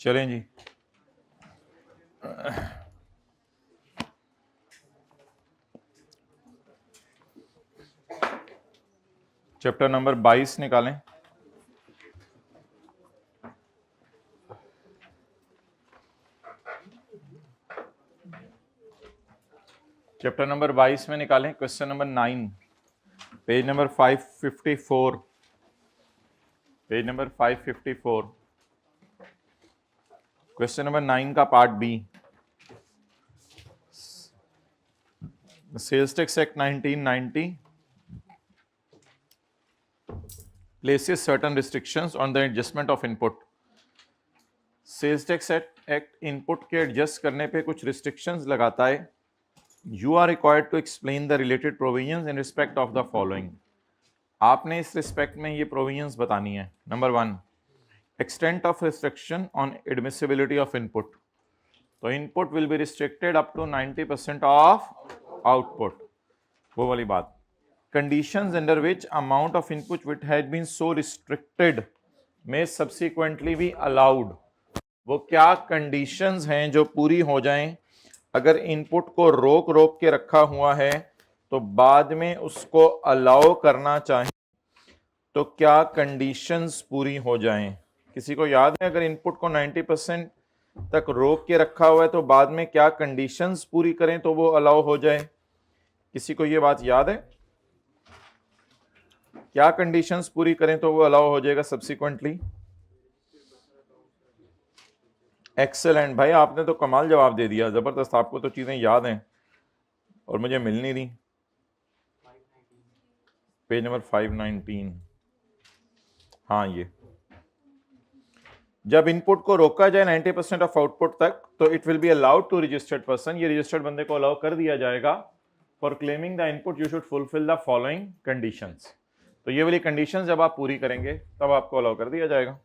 चलें जी। Chapter number 22 निकालें। Chapter number 22 में निकालें question number 9, page number 554, page number 554, question number 9 का part B. Sales tax act 1990 places certain restrictions on the adjustment of input. Sales tax act input के adjust करने पे कुछ restrictions लगाता है। You are required to explain the related provisions in respect of the following. आपने इस respect में ये प्रोविजंस बतानी है। Number 1, extent of restriction on admissibility of input. तो input will be restricted up to 90% of output, वो वाली बात। Conditions under which amount of input which has been so restricted में सब्सिक्वेंटली भी अलाउड। वो क्या कंडीशंस हैं जो पूरी हो जाएं अगर इनपुट को रोक रोक के रखा हुआ है तो बाद में उसको अलाउ करना चाहें तो क्या कंडीशंस पूरी हो जाएं। किसी को याद है अगर इनपुट को 90% तक रोक के रखा हुआ है तो बाद में क्या कंडीशंस पूरी करें तो वो अलाउ हो जाए? किसी को ये बात याद है? क्या कंडीशंस पूरी करें तो वो अलाउ हो जाएगा सब्सिक्वेंटली? एक्सेलेंट भाई, आपने तो कमाल जवाब दे दिया, जबरदस्त। आपको तो चीजें याद हैं और मुझे मिल नहीं रही। पेज नंबर 519, हाँ ये जब इनपुट को रोका जाए 90% ऑफ आउटपुट तक तो it will be allowed to registered person, ये रजिस्टर्ड बंदे को अलाउ कर दिया जाएगा। For claiming the input you should fulfil the following conditions. तो ये वाली कंडीशंस जब आप पूरी करेंगे तब आपको अलाउ कर दिया जाएगा।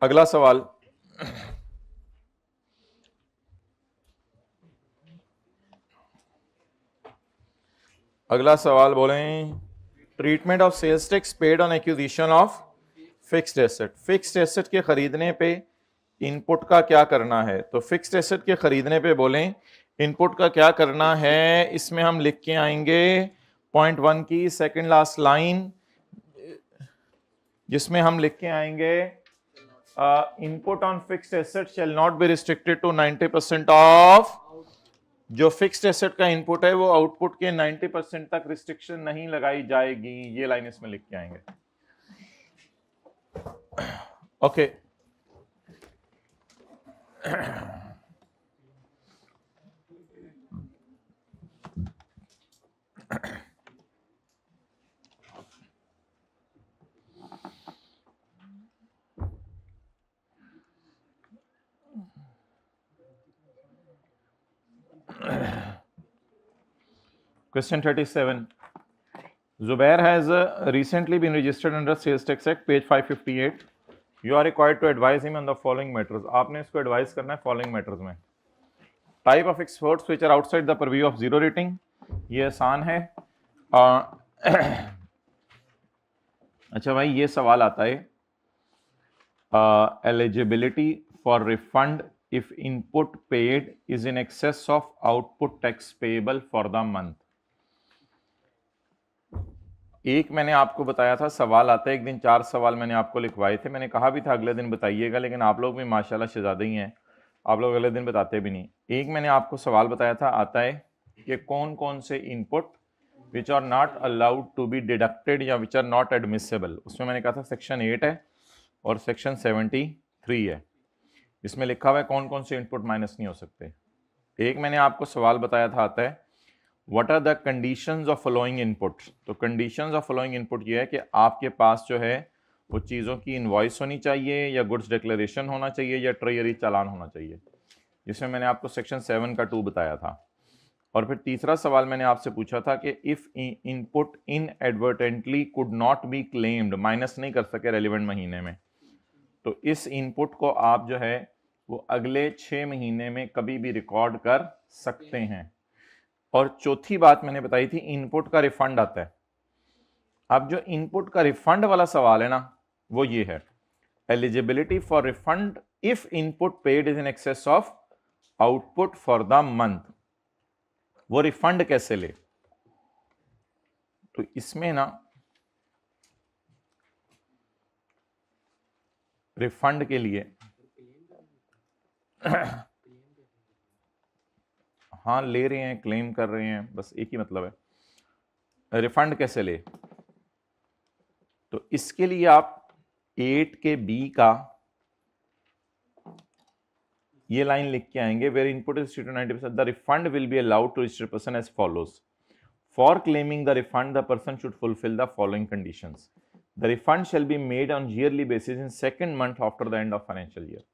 अगला सवाल, अगला सवाल बोलें, treatment of sales tax paid on acquisition of fixed asset. Fixed asset के खरीदने पे इनपुट का क्या करना है? तो फिक्स्ड एसेट के खरीदने पे बोलें इनपुट का क्या करना है, इसमें हम लिख के आएंगे पॉइंट 1 की सेकंड लास्ट लाइन, जिसमें हम लिख के आएंगे input on fixed asset shall not be restricted to 90% of. जो फिक्स्ड एसेट का इनपुट है वो आउटपुट के 90% तक रिस्ट्रिक्शन नहीं लगाई जाएगी। ये लाइन इसमें लिख के आएंगे। Okay Question 37. Zubair has recently been registered under Sales Tax Act, page 558. You are required to advise him on the following matters. आपने इसको एडवाइस करना है फॉलोइंग मैटर्स में। Type of exports which are outside the purview of zero rating, ये आसान है। अच्छा भाई, ये सवाल आता है eligibility for refund if input paid is in excess of output tax payable for the month। एक मैंने आपको बताया था सवाल आता है, एक दिन 4 सवाल मैंने आपको लिखवाए थे, मैंने कहा भी था अगले दिन बताइएगा, लेकिन आप लोग भी माशाल्लाह शहजादे ही हैं, आप लोग अगले दिन बताते भी नहीं। एक मैंने आपको सवाल बताया था, आता है कि कौन कौन से input which are not allowed to be deducted या विच आर नॉट एडमिसेबल। उसमें मैंने कहा था सेक्शन 8 है और सेक्शन 73 है। इसमें लिखा हुआ है कौन कौन से इनपुट माइनस नहीं हो सकते। एक मैंने आपको सवाल बताया था, आता है what are the conditions of following input. तो कंडीशंस ऑफ फॉलोइंग इनपुट ये है कि आपके पास जो है वो चीज़ों की इनवॉइस होनी चाहिए या गुड्स डिक्लेरेशन होना चाहिए या ट्रेजरी चालान होना चाहिए, जिसमें मैंने आपको सेक्शन 7 का 2 बताया था। और फिर तीसरा सवाल मैंने आपसे पूछा था कि if input inadvertently could not be claimed, minus नहीं कर सके रेलिवेंट महीने में, तो इस इनपुट को आप जो है वो अगले 6 महीने में कभी भी रिकॉर्ड कर सकते हैं। और चौथी बात मैंने बताई थी इनपुट का रिफंड आता है। अब जो इनपुट का रिफंड वाला सवाल है ना, वो ये है eligibility for refund if input paid is in excess of output for the month. वो रिफंड कैसे ले? तो इसमें ना रिफंड के लिए हाँ ले रहे हैं, क्लेम कर रहे हैं, बस एक ही मतलब है। रिफंड कैसे ले? तो इसके लिए आप 8 के बी का ये लाइन लिख के आएंगे, where input is 90%, the refund will be allowed to registered person as follows. For claiming the refund the person should fulfil the following conditions. The refund shall be made on yearly basis in second month after the end of financial year.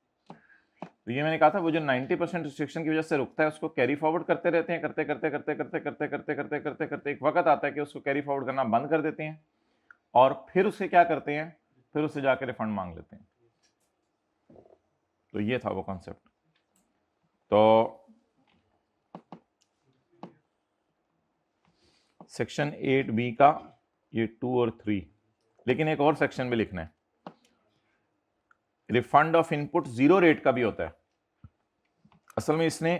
तो ये मैंने कहा था, वो जो 90% restriction की वजह से रुकता है उसको कैरी फॉरवर्ड करते रहते हैं, करते करते करते करते करते करते करते करते करते एक वक्त आता है कि उसको कैरी फॉरवर्ड करना बंद कर देते हैं और फिर उससे क्या करते हैं, फिर उससे जाकर रिफंड मांग लेते हैं। तो ये था वो कॉन्सेप्ट। तो सेक्शन 8B का ये 2 और 3, लेकिन एक और सेक्शन भी लिखना है, रिफंड ऑफ इनपुट 0 रेट का भी होता है। असल में इसने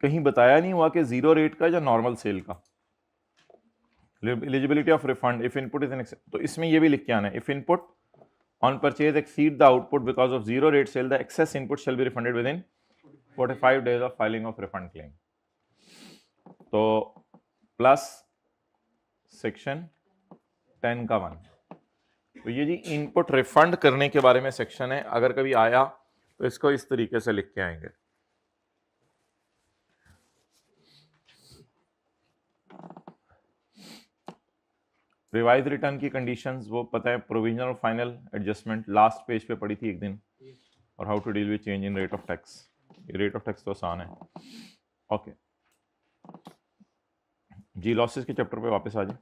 कहीं बताया नहीं हुआ कि 0 रेट का या नॉर्मल सेल का। Eligibility of refund if input is in, तो इसमें ये भी लिख के आना है, if input on purchase exceed the output because of 0 rate sale, the excess input shall be refunded within 45 days of filing of refund claim. तो plus section 10 का 1। तो ये जी इनपुट रिफंड करने के बारे में सेक्शन है। अगर कभी आया तो इसको इस तरीके से लिख के आएंगे। रिवाइज रिटर्न की कंडीशंस वो पता है, प्रोविजनल और फाइनल एडजस्टमेंट लास्ट पेज पे पड़ी थी एक दिन, और how to deal with change in rate of tax. Rate of tax तो आसान है। ओके जी, लॉसेस के चैप्टर पे वापस आ जाए।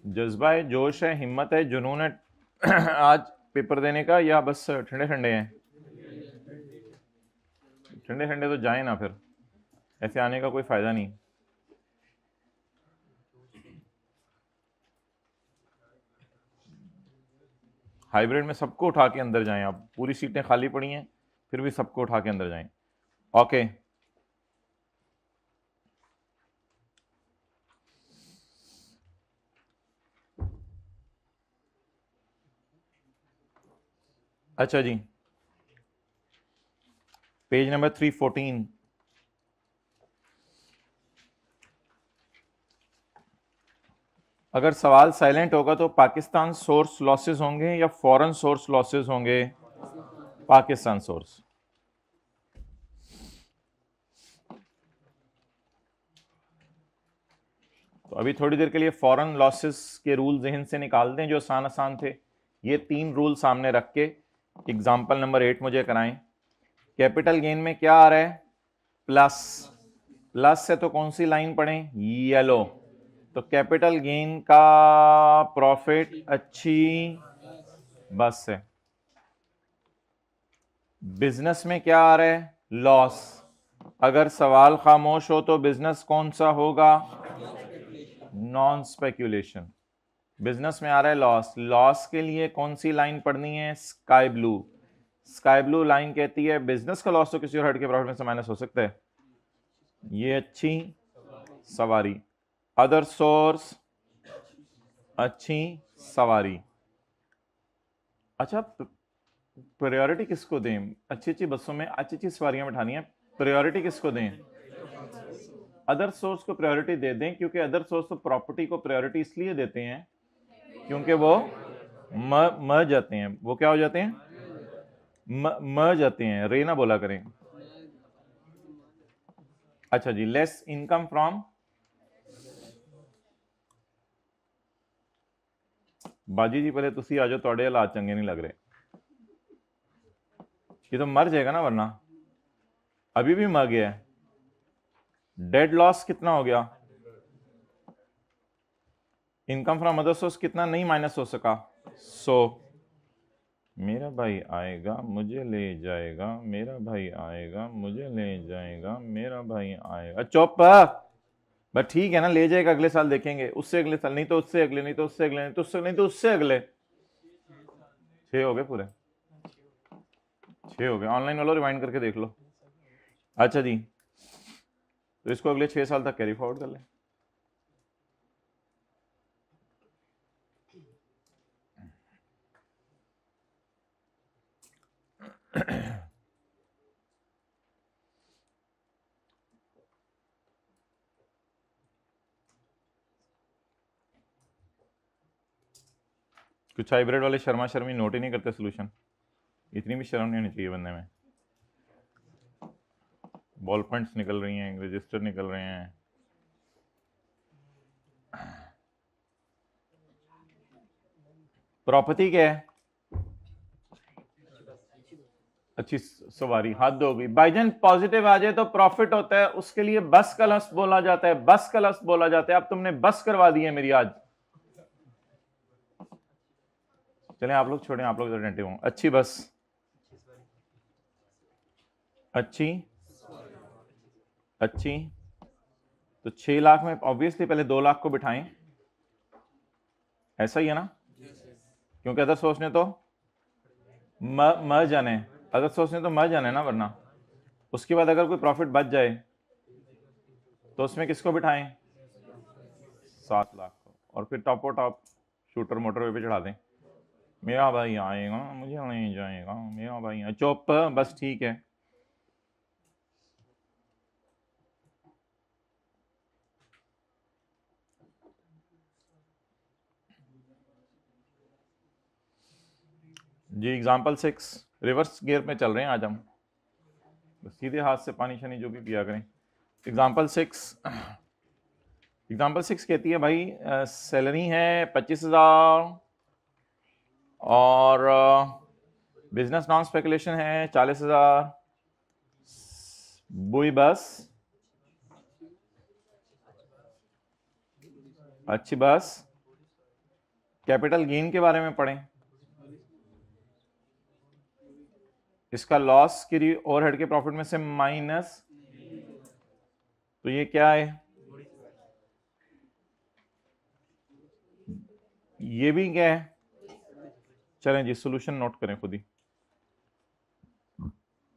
जज्बा है, जोश है, हिम्मत है, जुनून है आज पेपर देने का, या बस ठंडे ठंडे हैं? ठंडे ठंडे तो जाए ना, फिर ऐसे आने का कोई फायदा नहीं। हाइब्रिड में सबको उठा के अंदर जाएं आप, पूरी सीटें खाली पड़ी हैं फिर भी सबको उठा के अंदर जाएं। ओके अच्छा जी, पेज नंबर 314। अगर सवाल साइलेंट होगा तो पाकिस्तान सोर्स लॉसेस होंगे या फॉरेन सोर्स लॉसेस होंगे? पाकिस्तान सोर्स। तो अभी थोड़ी देर के लिए फॉरेन लॉसेस के रूल जहन से निकाल दें जो आसान आसान थे। ये 3 रूल सामने रख के एग्जाम्पल नंबर 8 मुझे कराएं। कैपिटल गेन में क्या आ रहा है? प्लस। प्लस से तो कौन सी लाइन पढ़ें? येलो। तो कैपिटल गेन का प्रॉफिट अच्छी बस है। बिजनेस में क्या आ रहा है? लॉस। अगर सवाल खामोश हो तो बिजनेस कौन सा होगा? Non speculation. बिजनेस में आ रहा है लॉस। लॉस के लिए कौन सी लाइन पढ़नी है? Sky blue. Sky blue line कहती है बिजनेस का लॉस तो किसी और हट के प्रॉफिट में से माइनस हो सकता है। ये अच्छी सवारी। अदर सोर्स अच्छी सवारी। अच्छा, प्रायोरिटी किसको दें? अच्छी अच्छी बसों में अच्छी अच्छी सवारियां बैठानी है, प्रायोरिटी किसको दें? अदर सोर्स को प्रायोरिटी दे दें, क्योंकि अदर सोर्स तो प्रॉपर्टी को प्रायोरिटी इसलिए देते हैं क्योंकि वो मर जाते हैं। वो क्या हो जाते हैं? मर जाते हैं। रे ना बोला करें। अच्छा जी, लेस इनकम फ्रॉम। बाजी जी पहले तुसी आ जाओ, थोड़े हालात चंगे नहीं लग रहे। ये तो मर जाएगा ना, वरना अभी भी मर गया है। डेड लॉस कितना हो गया? इनकम फ्रॉम अदर सोर्स कितना नहीं माइनस हो सका, 100। मेरा भाई आएगा मुझे ले जाएगा, मेरा भाई आएगा मुझे ले जाएगा, मेरा भाई आएगा, चुप। बस ठीक है ना, ले जाएगा, अगले साल देखेंगे, उससे अगले साल, नहीं तो उससे अगले, नहीं तो उससे अगले, नहीं तो उससे, नहीं तो उससे अगले। 6 हो गए पूरे, 6 हो गए। ऑनलाइन वालों रिवाइंड करके देख लो। अच्छा जी, तो इसको अगले 6 साल तक कैरी फॉरवर्ड कर लें। कुछ हाइब्रिड वाले शर्मा शर्मी नोट ही नहीं करते सोल्यूशन, इतनी भी शर्म नहीं होनी चाहिए बंदे में। बॉल पॉइंट्स निकल रही हैं, रजिस्टर निकल रहे हैं। प्रॉपर्टी क्या है, अच्छी सवारी, हद हो गई भाईजान। पॉजिटिव आ जाए तो प्रॉफिट होता है, उसके लिए बस का लफ्ज बोला जाता है, बस का लफ्ज बोला जाता है। अब तुमने बस करवा दी है मेरी आज। चलें आप लोग छोड़ें, आप लोग अटेंटिव हों। अच्छी बस, अच्छी अच्छी, तो 6 लाख में ऑब्वियसली पहले 2 लाख को बिठाएं, ऐसा ही है ना, क्योंकि अदर सोर्स ने तो मर जाने, अदर सोर्स ने तो मर जाने ना, वरना उसके बाद अगर कोई प्रॉफिट बच जाए तो उसमें किसको बिठाएं, 7 लाख को, और फिर टॉपो टॉप शूटर मोटरवे पे चढ़ा दें। मेरा भाई आएगा मुझे नहीं जाएगा, मेरा भाई चुप, बस ठीक है। जी एग्जाम्पल 6, रिवर्स गियर में चल रहे हैं आज हम, सीधे हाथ से पानी शानी जो भी पिया करें। एग्जाम्पल 6, एग्जाम्पल 6 कहती है भाई सैलरी है 25,000 और बिजनेस नॉन स्पेकुलेशन है 40,000। बुई बस, अच्छी बस, कैपिटल गेन के बारे में पढ़ें, इसका लॉस की ओवरहेड के प्रॉफिट में से माइनस, तो ये क्या है, ये भी क्या है। चलें जी सोल्यूशन नोट करें खुद ही।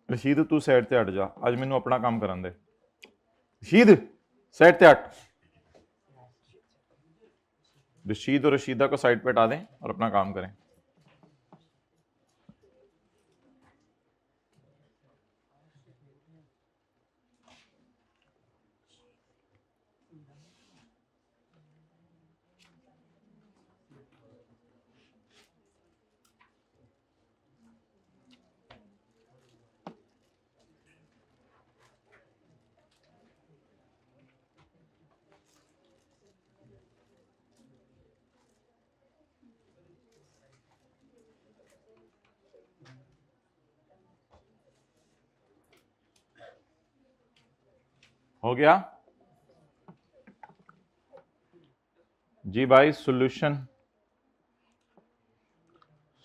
रशीद तू साइड ते हट जा, आज मैनू अपना काम करन दे। रशीद साइड ते हट, रशीद और रशीदा को साइड पे हटा दें और अपना काम करें। हो गया जी भाई। Solution,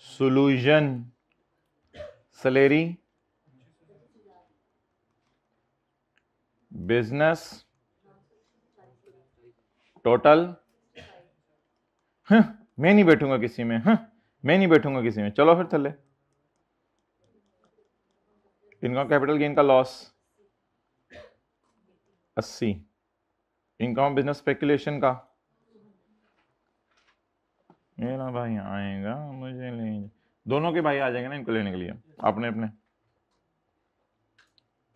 solution, salary, business total, मैं नहीं बैठूंगा किसी में, मैं नहीं बैठूंगा किसी में। चलो फिर थले, इनकम कैपिटल गेन का लॉस 80, इनकम बिजनेस स्पेकुलेशन का, मेरा भाई आएगा मुझे ले, दोनों के भाई आ जाएंगे ना इनको लेने के लिए अपने अपने,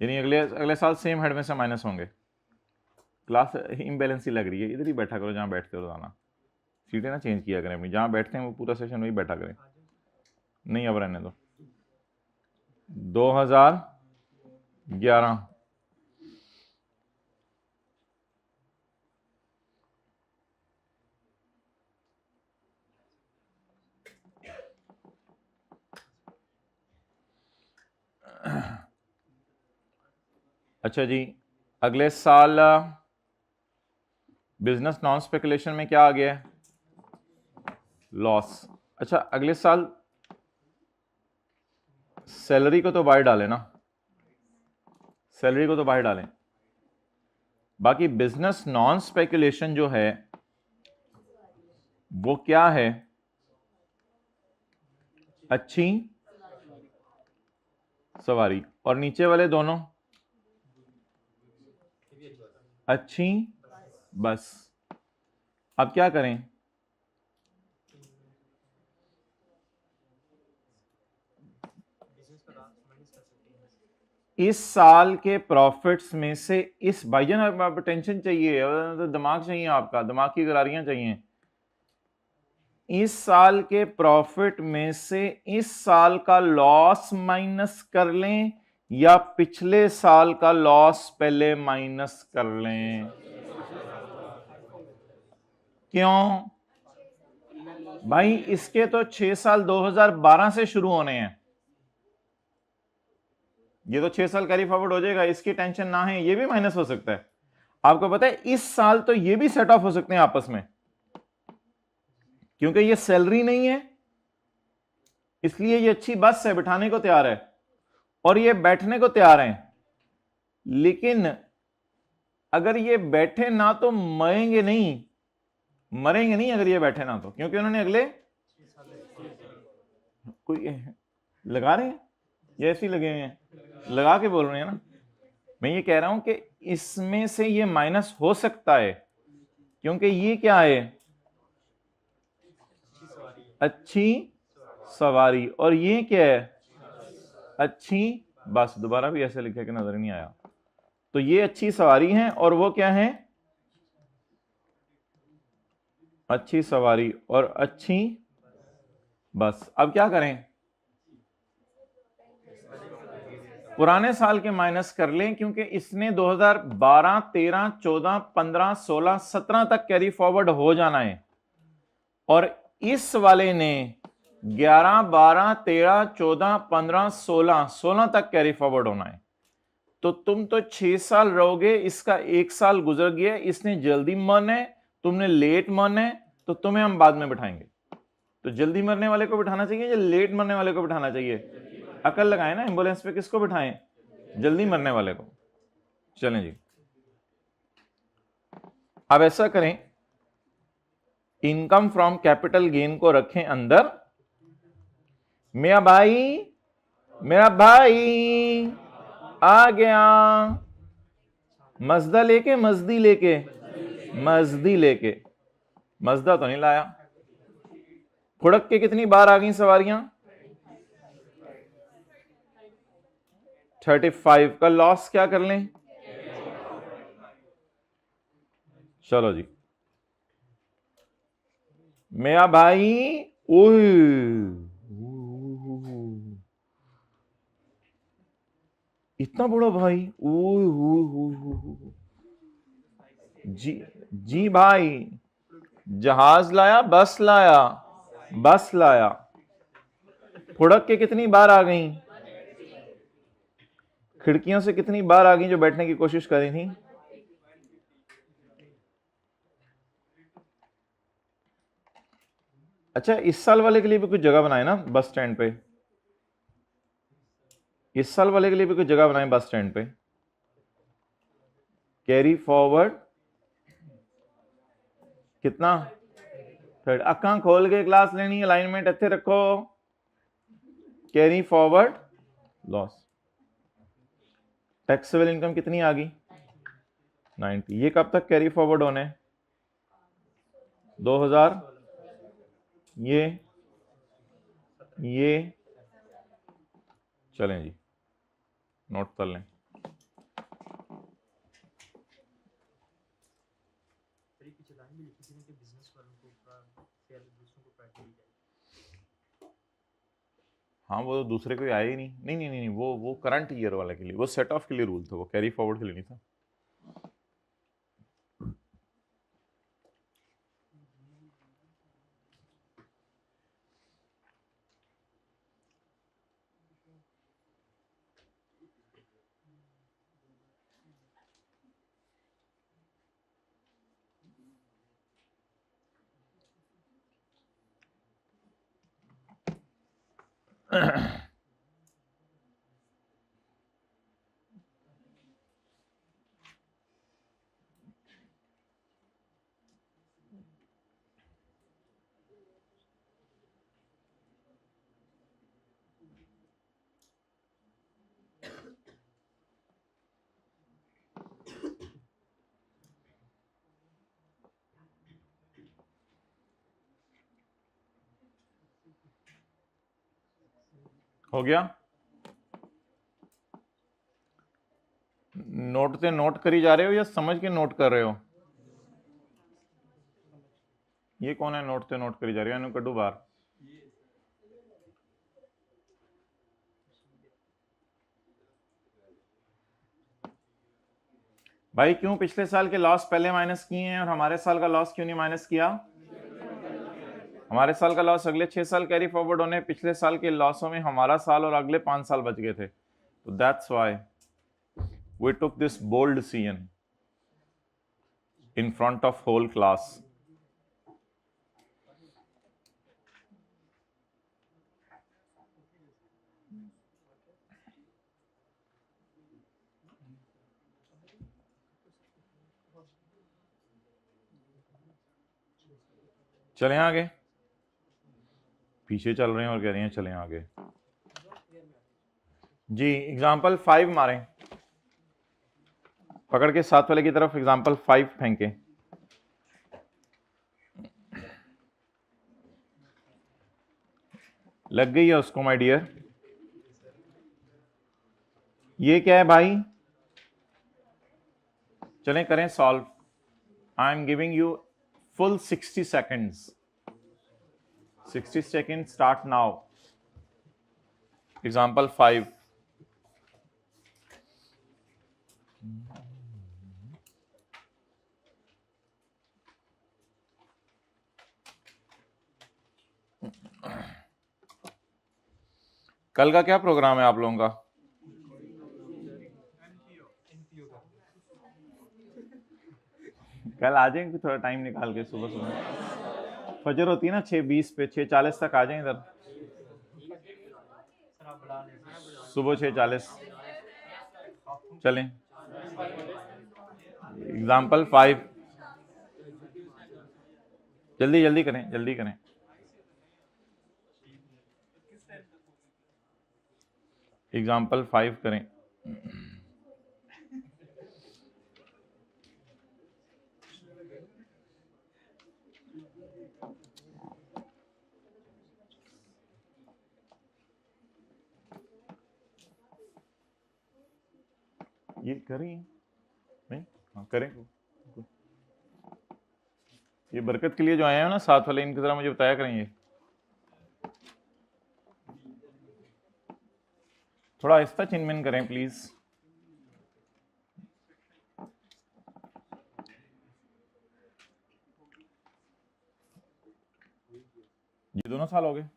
यानी अगले अगले साल सेम हेड में से माइनस होंगे। क्लास इम्बैलेंस ही लग रही है, इधर ही बैठा करो जहाँ बैठते हो रोजाना, सीटें ना चेंज किया करें अपनी, जहाँ बैठते हैं वो पूरा सेशन वही बैठा करें। नहीं अब रहने दो। 2011, अच्छा जी, अगले साल बिजनेस नॉन स्पेकुलेशन में क्या आ गया है, लॉस। अच्छा, अगले साल सैलरी को तो बाहर डालें ना, सैलरी को तो बाहर डालें। बाकी बिजनेस नॉन स्पेकुलेशन जो है वो क्या है? अच्छी सवारी। और नीचे वाले दोनों अच्छी बस। अब क्या करें? इस साल के प्रॉफिट्स में से इस भाईजान, आप टेंशन चाहिए, तो दिमाग चाहिए, आपका दिमाग की गरारियां चाहिए। इस साल के प्रॉफिट में से इस साल का लॉस माइनस कर लें या पिछले साल का लॉस पहले माइनस कर लें? क्यों भाई? इसके तो 6 साल 2012 से शुरू होने हैं। ये तो 6 साल कैरी फॉरवर्ड हो जाएगा, इसकी टेंशन ना है। ये भी माइनस हो सकता है। आपको पता है इस साल तो ये भी सेट ऑफ हो सकते हैं आपस में, क्योंकि ये सैलरी नहीं है, इसलिए ये अच्छी बस है, बिठाने को तैयार है और ये बैठने को तैयार है। लेकिन अगर ये बैठे ना तो मरेंगे नहीं, मरेंगे नहीं अगर ये बैठे ना तो, क्योंकि उन्होंने अगले कोई लगा रहे हैं, ये ऐसे ही लगे हुए हैं, लगा के बोल रहे हैं ना। मैं ये कह रहा हूं कि इसमें से ये माइनस हो सकता है, क्योंकि ये क्या है? अच्छी सवारी। और ये क्या है? अच्छी बस। दोबारा भी ऐसे लिखे कि नजर नहीं आया। तो ये अच्छी सवारी है और वो क्या है? अच्छी सवारी और अच्छी बस। अब क्या करें? पुराने साल के माइनस कर लें, क्योंकि इसने 2012, 13, 14, 15, 16, 17 तक कैरी फॉरवर्ड हो जाना है और इस वाले ने 11, 12, 13, 14, 15, 16 तक कैरी फॉरवर्ड होना है। तो तुम तो 6 साल रहोगे, इसका 1 साल गुजर गया। इसने जल्दी मरना है, तुमने लेट मरना है, तो तुम्हें हम बाद में बिठाएंगे। तो जल्दी मरने वाले को बिठाना चाहिए या लेट मरने वाले को बिठाना चाहिए? अकल लगाए ना, एम्बुलेंस पे किसको बिठाएं? जल्दी मरने वाले को। चलें जी, अब ऐसा करें, इनकम फ्रॉम कैपिटल गेन को रखें अंदर। मेरा भाई, मेरा भाई आ गया। मजदा लेके, मजदी लेके, मजदी लेके, मजदा तो नहीं लाया। फुड़क के कितनी बार आ गई सवारियां? 35 का लॉस क्या कर लें? चलो जी, मेरा भाई, ओए इतना बड़ा भाई, ओए ओए जी, जी भाई, जहाज लाया, बस लाया, बस लाया। फुड़क के कितनी बार आ गई? खिड़कियों से कितनी बार आ गई जो बैठने की कोशिश करी थी? अच्छा, इस साल वाले के लिए भी कुछ जगह बनाए ना बस स्टैंड पे? इस साल वाले के लिए भी कुछ जगह बनाए बस स्टैंड पे। कैरी फॉरवर्ड कितना? थर्ड। अखा खोल के क्लास लेनी, अलाइनमेंट अच्छे रखो। Carry forward loss. Taxable income कितनी आ गई? 90। ये कब तक कैरी फॉरवर्ड होने? 2000। ये चलें जी, नोट कर लें। हाँ, वो तो दूसरे कोई आया ही नहीं। नहीं नहीं नहीं नहीं, वो करंट ईयर वाले के लिए, वो सेट ऑफ के लिए रूल था, वो कैरी फॉरवर्ड के लिए नहीं था। हो गया? नोट से नोट करी जा रहे हो या समझ के नोट कर रहे हो? ये कौन है नोट से नोट करी जा रही है? कड्डू बार भाई, क्यों पिछले साल के लॉस पहले माइनस किए हैं और हमारे साल का लॉस क्यों नहीं माइनस किया? हमारे साल का लॉस अगले 6 साल कैरी फॉरवर्ड होने, पिछले साल के लॉसों में हमारा साल और अगले 5 साल बच गए थे, तो that's why we took this bold decision in front of whole class. चलें आगे, पीछे चल रहे हैं और कह रहे हैं चलें आगे जी। एग्जाम्पल 5 मारें, पकड़ के साथ वाले की तरफ एग्जाम्पल 5 फेंके। लग गई है उसको माय डियर? ये क्या है भाई? चलें करें solve. I am giving you full 60 seconds. 60 seconds start now. Example 5. कल का क्या प्रोग्राम है आप लोगों का? कल आ जाएंगे थोड़ा टाइम निकाल के, सुबह सुबह फजर होती है ना 6:20 पे, 6:40 तक आ जाएं इधर, सुबह 6:40 चलें। एग्जाम्पल 5, जल्दी जल्दी करें, जल्दी करें। एग्जाम्पल 5 करें। ये करें नहीं? हाँ करें। ये बरकत के लिए जो आए हैं ना साथ वाले, इनकी तरह मुझे बताया करेंगे। थोड़ा आहिस्ता चिनमिन करें प्लीज। ये दोनों साल हो गए।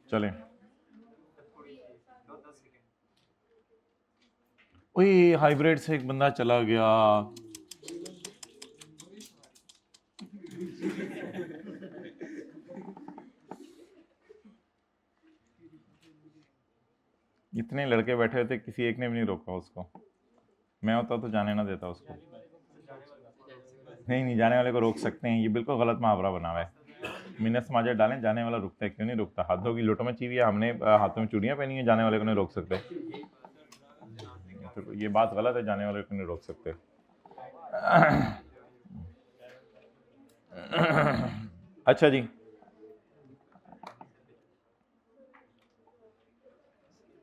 चलें। ओए हाइब्रिड से एक बंदा चला गया। इतने लड़के बैठे थे, किसी एक ने भी नहीं रोका उसको। मैं होता तो जाने ना देता उसको। नहीं नहीं, जाने वाले को रोक सकते हैं, ये बिल्कुल गलत मुहावरा बना हुआ है। मिनस माजर डालें, जाने वाला रुकता है, क्यों नहीं रुकता? हाथों की लुटों में चीविया, हमने हाथों में चूड़ियां पहनी है, जाने वाले को नहीं रोक सकते। तो ये बात गलत है, जाने वाले को नहीं रोक सकते। अच्छा जी,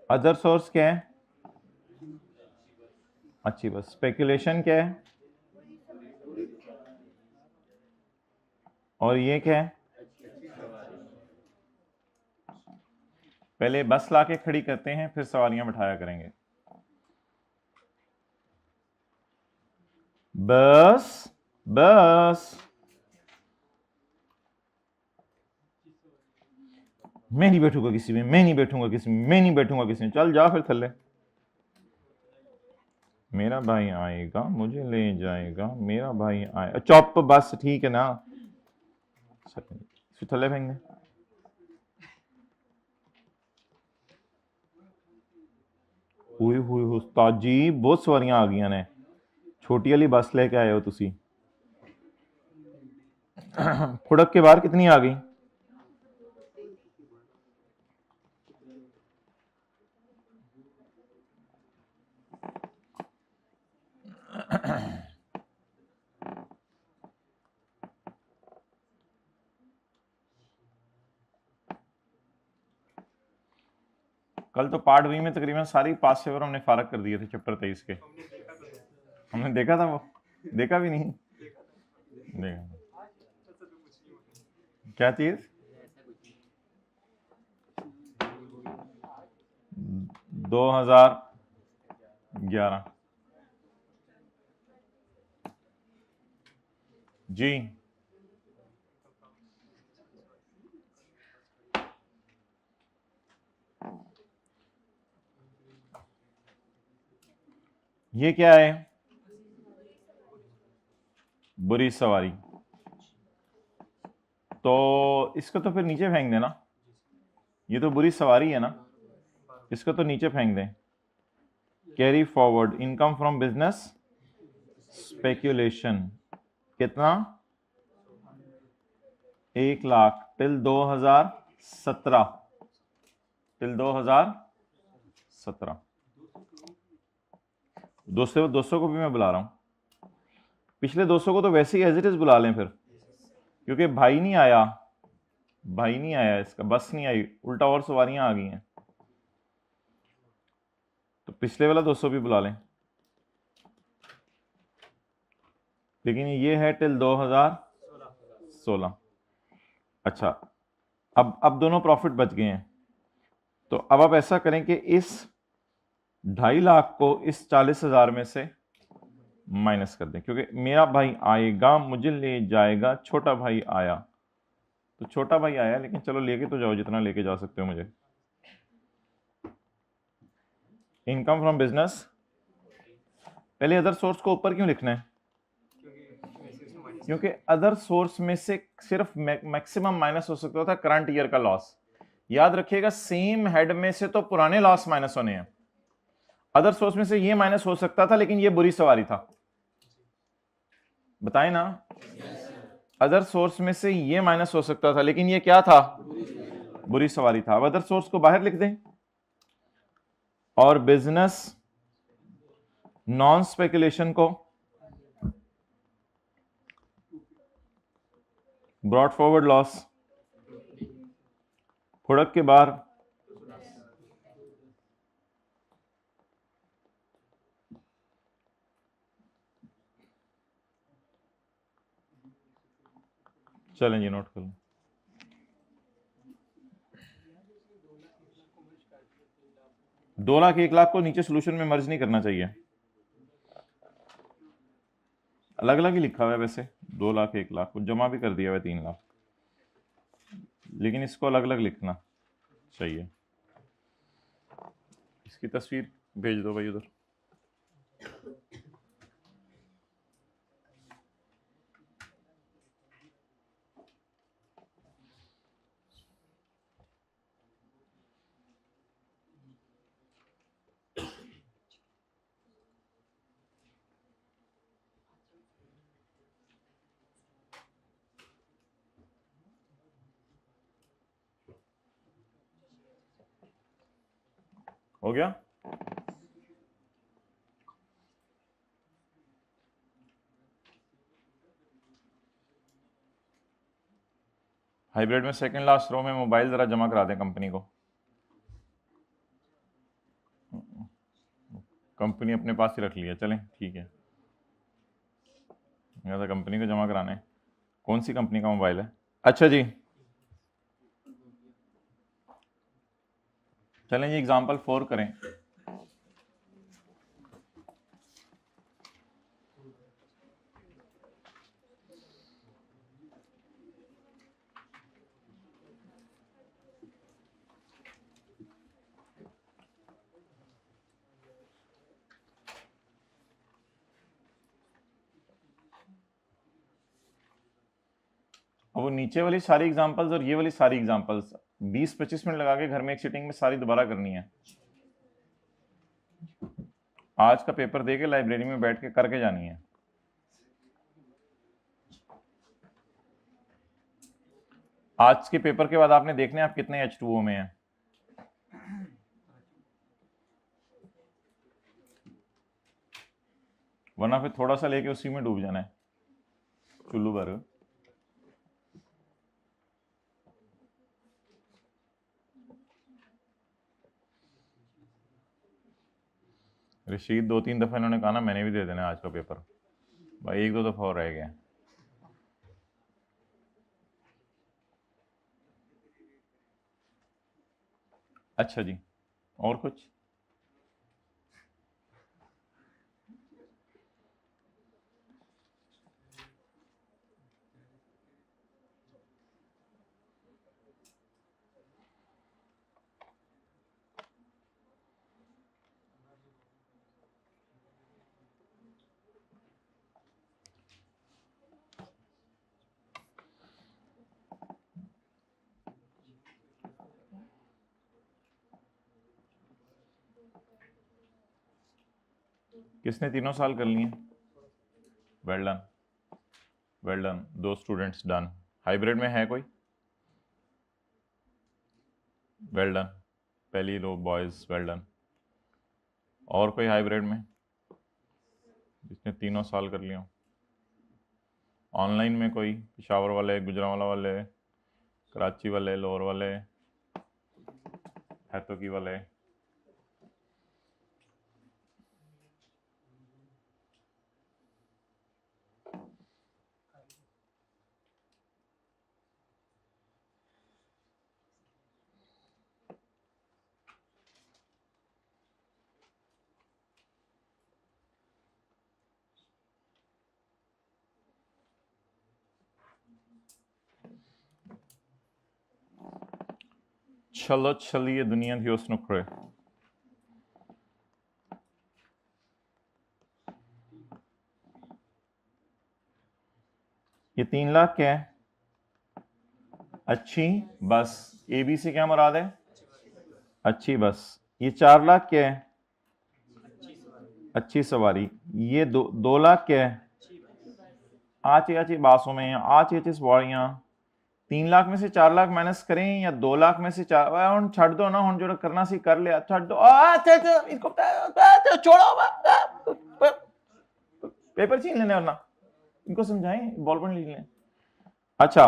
अदर सोर्स क्या है? अच्छी बस। स्पेकुलेशन क्या है? और ये क्या है? पहले बस लाके खड़ी करते हैं, फिर सवारियां बिठाया करेंगे। बस बस। मैं नहीं बैठूंगा किसी में, मैं नहीं बैठूंगा किसी में, मैं नहीं बैठूंगा किसी में। चल जा फिर थल्ले। मेरा भाई आएगा मुझे ले जाएगा, मेरा भाई आए। चौप बस, ठीक है ना? थल्ले फेंक दे। हुई उस्ताद जी बहुत सवारियां आ गई ने छोटी वाली बस लेके आए हो तुसी फुड़क के बाहर कितनी आ गई कल तो पार्ट बी में तकरीबन सारी पास पेपर हमने फारग कर दिए थे चैप्टर 23 के हमने देखा था वो देखा भी नहीं देखा क्या चीज 2011 जी ये क्या है बुरी सवारी तो इसको तो फिर नीचे फेंक देना ये तो बुरी सवारी है ना इसको तो नीचे फेंक दें carry forward income from business speculation कितना 1 लाख टिल 2017 टिल 2017 200 को भी मैं बुला रहा हूं पिछले 200 को तो वैसे ही एज इट इज बुला लें फिर क्योंकि भाई नहीं आया इसका बस नहीं आई उल्टा और सवारियां आ गई हैं तो पिछले वाला 200 भी बुला लें लेकिन ये है टिल 2016 अच्छा अब दोनों प्रॉफिट बच गए हैं तो अब आप ऐसा करें कि इस 2.5 लाख को इस 40,000 में से माइनस कर दें क्योंकि मेरा भाई आएगा मुझे ले जाएगा छोटा भाई आया तो छोटा भाई आया लेकिन चलो लेके तो जाओ जितना लेके जा सकते हो मुझे इनकम फ्रॉम बिजनेस पहले अदर सोर्स को ऊपर क्यों लिखना है क्योंकि अदर सोर्स में से सिर्फ मैक्सिमम माइनस हो सकता था करंट ईयर का लॉस याद रखिएगा सेम हेड में से तो पुराने लॉस माइनस होने हैं अदर सोर्स में से ये माइनस हो सकता था लेकिन ये बुरी सवारी था बताएं ना अदर सोर्स में से ये माइनस हो सकता था लेकिन ये क्या था बुरी सवारी था अब अदर सोर्स को बाहर लिख दें और बिजनेस नॉन स्पेकुलेशन को ब्रॉड फॉरवर्ड लॉस फुड़क के बाहर चलें जी नोट कर लो दो लाख 1 लाख को नीचे सोल्यूशन में मर्ज नहीं करना चाहिए अलग अलग ही लिखा हुआ है वैसे 2 लाख 1 लाख को जमा भी कर दिया हुआ 3 लाख लेकिन इसको अलग अलग लिखना चाहिए इसकी तस्वीर भेज दो भाई उधर हो गया हाइब्रिड में सेकंड लास्ट रो में मोबाइल जरा जमा करा दें कंपनी को कंपनी अपने पास ही रख लिया चलें ठीक है तो कंपनी को जमा कराना है कौन सी कंपनी का मोबाइल है अच्छा जी चलें जी एग्जांपल 4 करें अब वो नीचे वाली सारी एग्जांपल्स और ये वाली सारी एग्जांपल्स 20-25 मिनट लगा के घर में एक सिटिंग में सारी दोबारा करनी है आज का पेपर दे के लाइब्रेरी में बैठ के करके जानी है। आज के पेपर के बाद आपने देखने आप कितने H2O में हैं। वरना फिर थोड़ा सा लेके उसी में डूब जाना है चुल्लू भर। रशीद 2-3 दफा इन्होंने कहा ना मैंने भी दे देना आज का पेपर, भाई 1-2 दफा और रह गया। अच्छा जी, और कुछ? किसने तीनों साल कर लिए? Well done, well done. 2 students done. Hybrid में है कोई? वेल डन, पहली रो बॉयज, वेल डन। और कोई हाइब्रिड में जिसने तीनों साल कर लिया? ऑनलाइन में कोई? पेशावर वाले, गुजरांवाला वाले, कराची वाले, लाहौर वाले, हैतोकी वाले? चलो चलिए दुनिया थी उस नुकरे। ये 3 लाख क्या है? अच्छी बस। AB से क्या मुराद है? अच्छी बस। ये 4 लाख क्या है? अच्छी सवारी। ये 2 लाख क्या है? आची आची बासों में आची आची सवारियां। 3 लाख में से 4 लाख माइनस करें या 2 लाख में से 4? हम छड़ दो ना, हम जो करना सी कर लिया, छड़ दो। इसको छोड़ो, पेपर छीन लेने वरना इनको समझाएं, बॉल पेन लिख लें। अच्छा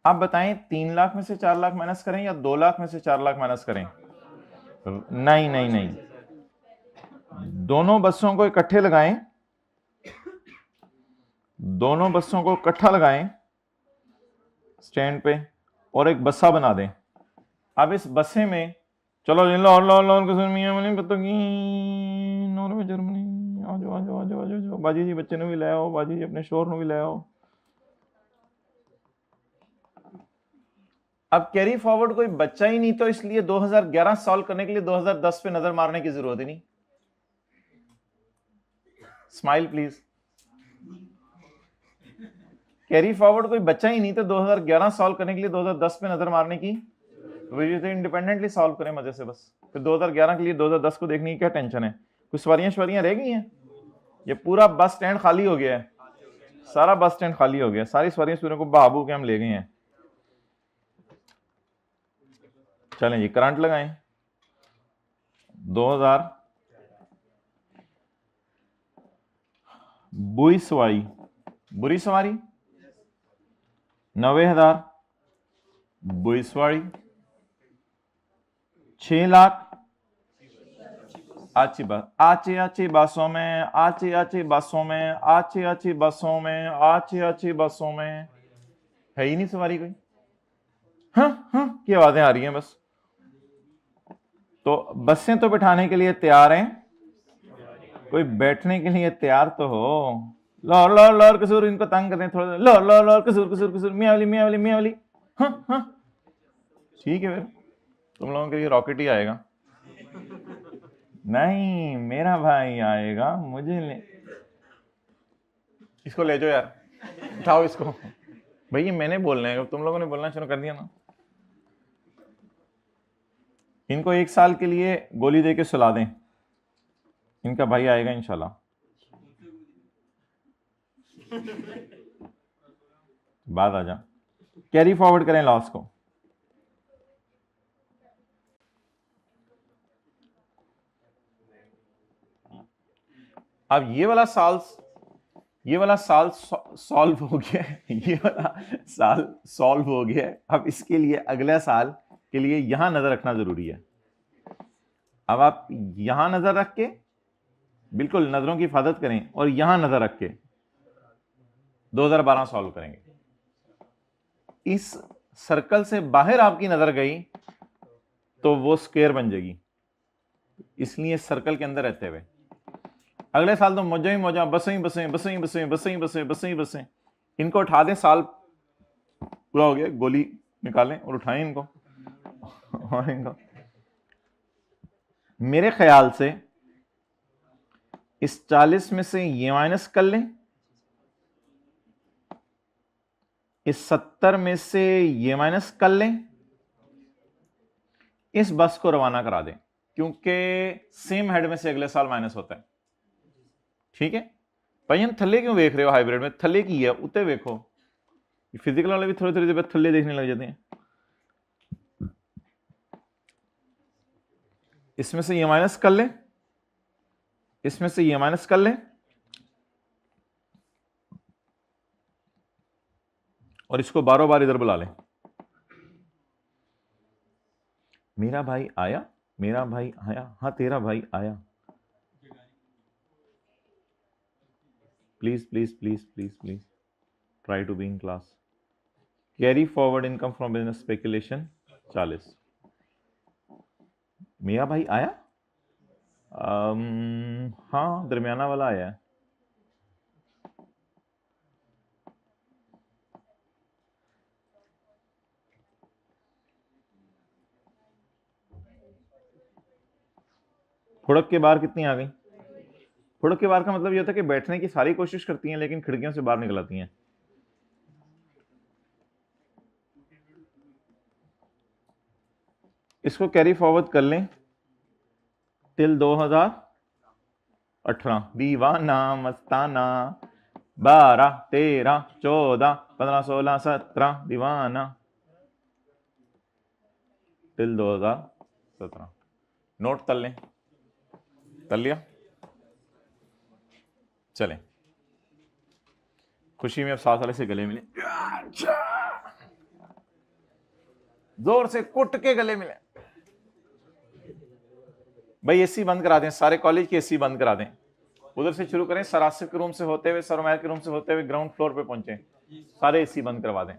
आप बताएं 3 लाख में से 4 लाख माइनस करें या 2 लाख में से 4 लाख माइनस करें? नहीं नहीं नहीं, दोनों बसों को इकट्ठे लगाएं, दोनों बसों को इकट्ठा लगाएं स्टैंड पे और एक बस्सा बना दें। अब इस बस्से में चलो लाहौर नॉर्वे जर्मनी आ जाओ आ जाओ आ जाओ आ जाओ, बाजी जी बच्चे ने भी ले आओ, बाजी जी अपने शोर ने भी ले आओ। अब कैरी फॉरवर्ड कोई बच्चा ही नहीं, तो इसलिए 2011 सॉल्व करने के लिए 2010 पे नजर मारने की जरूरत ही नहीं। Smile please. कैरी फॉरवर्ड कोई बच्चा ही नहीं, तो 2011 सॉल्व करने के लिए 2010 पे नजर मारने की इंडिपेंडेंटली सॉल्व करें मजे से बस। फिर 2011 के लिए 2010 को देखने की क्या टेंशन है? कुछ सवारियां रह गई हैं? ये पूरा बस स्टैंड खाली हो गया है, सारा बस स्टैंड खाली हो गया, सारी सवारियां को बाबू के हम ले गए हैं। चलें जी करंट लगाएं। 2000 बुरी सवारी, बुरी सवारी 90,000 बुरी सवारी। 6 लाख आची बस, आची आची बसों में, आची आची बसों में, आची आची बसों में, आची आची बसों में। है ही नहीं सवारी कोई। हाँ की आवाजें आ रही हैं बस। तो बसें तो बिठाने के लिए तैयार हैं, कोई बैठने के लिए तैयार तो हो। लाहौर कसूर, इनको तंग करते हैं थोड़ा। लाहौर कसूर कसूर कसूर, मियावली मियावली मियावली। हाँ ठीक है, फिर तुम लोगों के लिए रॉकेट ही आएगा। नहीं मेरा भाई आएगा, मुझे ले। इसको ले जाओ यार, उठाओ इसको। भाई ये मैंने बोलना है, तुम लोगों ने बोलना शुरू कर दिया ना। इनको 1 साल के लिए गोली दे के सुला दें। इनका भाई आएगा इंशाल्लाह। बाद आ जा, कैरी फॉरवर्ड करें लॉस को। अब ये वाला साल सॉल्व हो गया है, ये वाला साल सॉल्व हो गया है। अब इसके लिए अगले साल के लिए यहां नजर रखना जरूरी है। अब आप यहां नजर रख के बिल्कुल नजरों की हिफाजत करें और यहां नजर रख के 2012 सॉल्व करेंगे। इस सर्कल से बाहर आपकी नजर गई तो वो स्क्वायर बन जाएगी, इसलिए सर्कल के अंदर रहते हुए अगले साल तो मौजा ही मौजा, बसें। इनको उठा दें, साल पूरा हो गया, गोली निकालें और उठाएं इनको। मेरे ख्याल से इस 40 में से ये माइनस कर लें, इस 70 में से ये माइनस कर लें, इस बस को रवाना करा दें, क्योंकि सेम हेड में से अगले साल माइनस होता है। ठीक है भाई, हम थल्ले क्यों देख रहे हो? हाइब्रिड में थल्ले की है, उत्ते देखो। फिजिकल वाले भी थोड़ी थोड़ी देर बाद थल्ले देखने लग जाते हैं। इसमें से ये माइनस कर लें, इसमें से ये माइनस कर लें, और इसको बारों बार इधर बुला लें। मेरा भाई आया, मेरा भाई आया, हाँ तेरा भाई आया। Please please please please please try to be in class. Carry forward income from business speculation 40। मेरा भाई आया, हाँ दरमियाना वाला आया है। फुड़क के बाहर कितनी आ गई? फुड़क के बाहर का मतलब ये होता है कि बैठने की सारी कोशिश करती हैं लेकिन खिड़कियों से बाहर निकल आती हैं। इसको कैरी फॉरवर्ड कर लें टिल 2018। दीवाना मस्ताना 12 13 14 15 16 17 दीवाना टिल 2017। नोट कर लें, कर लिया? चलें, खुशी में अब साथ वाले से गले मिले, जोर से कुट के गले मिले। भाई एसी बंद करा दें, सारे कॉलेज की एसी बंद करा दें। उधर से शुरू करें, सर आसिफ के रूम से होते हुए, सर उमैर के रूम से होते हुए ग्राउंड फ्लोर पे पहुंचे, सारे एसी बंद करवा दें।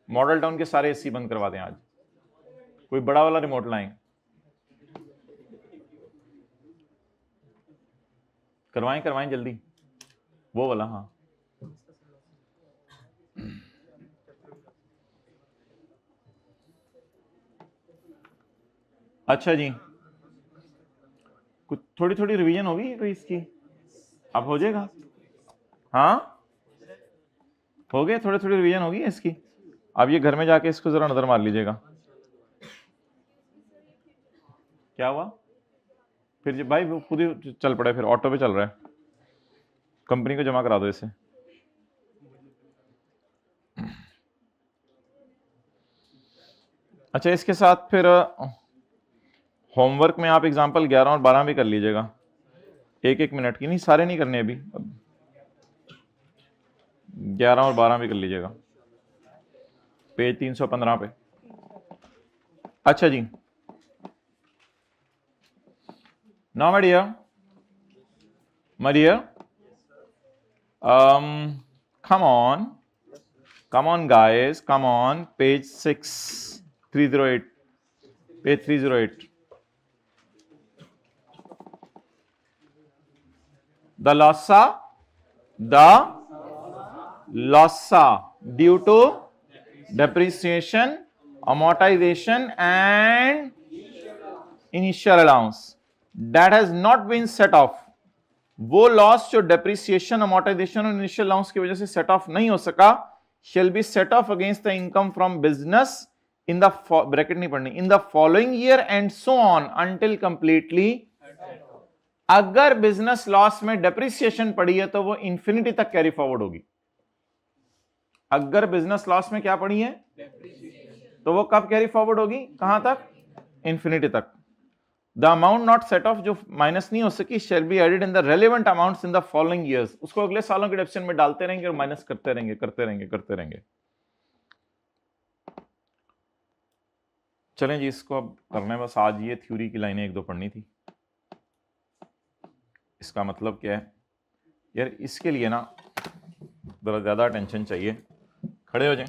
मॉडल टाउन के सारे एसी बंद करवा दें। आज कोई बड़ा वाला रिमोट लाएं, करवाएं करवाएं जल्दी, वो वाला। हाँ अच्छा जी, कुछ थोड़ी थोड़ी रिवीजन होगी कोई इसकी, अब हो जाएगा। हाँ हो गए, थोड़ी थोड़ी रिवीजन होगी इसकी। अब ये घर में जाके इसको जरा नजर मार लीजिएगा। क्या हुआ फिर भाई? वो खुद ही चल पड़ा, फिर ऑटो पे चल रहा है। कंपनी को जमा करा दो इसे। अच्छा, इसके साथ फिर होमवर्क में आप एग्जाम्पल 11 और 12 भी कर लीजिएगा, 1-1 मिनट की, नहीं सारे नहीं करने अभी, 11 और 12 भी कर लीजिएगा, पेज 315 पे। अच्छा जी, now my dear come on guys, come on, page 308, page 308. The lossa due to depreciation, amortization and initial allowance that has not been set off, वो लॉस जो डेप्रिसिएशन, अमोर्टाइजेशन और इनिशियल अलाउंस की वजह से set of नहीं हो सका, shall be set of against the income from business in the, bracket नहीं पढ़नी, इन the following year and so on until completely अगर बिजनेस लॉस में डेप्रिसिएशन पड़ी है तो वो इंफिनिटी तक कैरी फॉरवर्ड होगी। अगर बिजनेस लॉस में क्या पड़ी है, तो वो कब कैरी फॉरवर्ड होगी, कहां तक, इंफिनिटी तक। The amount not set off, जो माइनस नहीं हो सकी, shall be added in the relevant amounts in the following years. उसको अगले सालों के डेप्शन में डालते रहेंगे और माइनस करते रहेंगे करते रहेंगे करते रहेंगे। चलें जी, इसको अब करने, बस आज ये थ्योरी की लाइनें एक दो पढ़नी थी। इसका मतलब क्या है यार, इसके लिए ना जरा ज्यादा अटेंशन चाहिए। खड़े हो जाएं।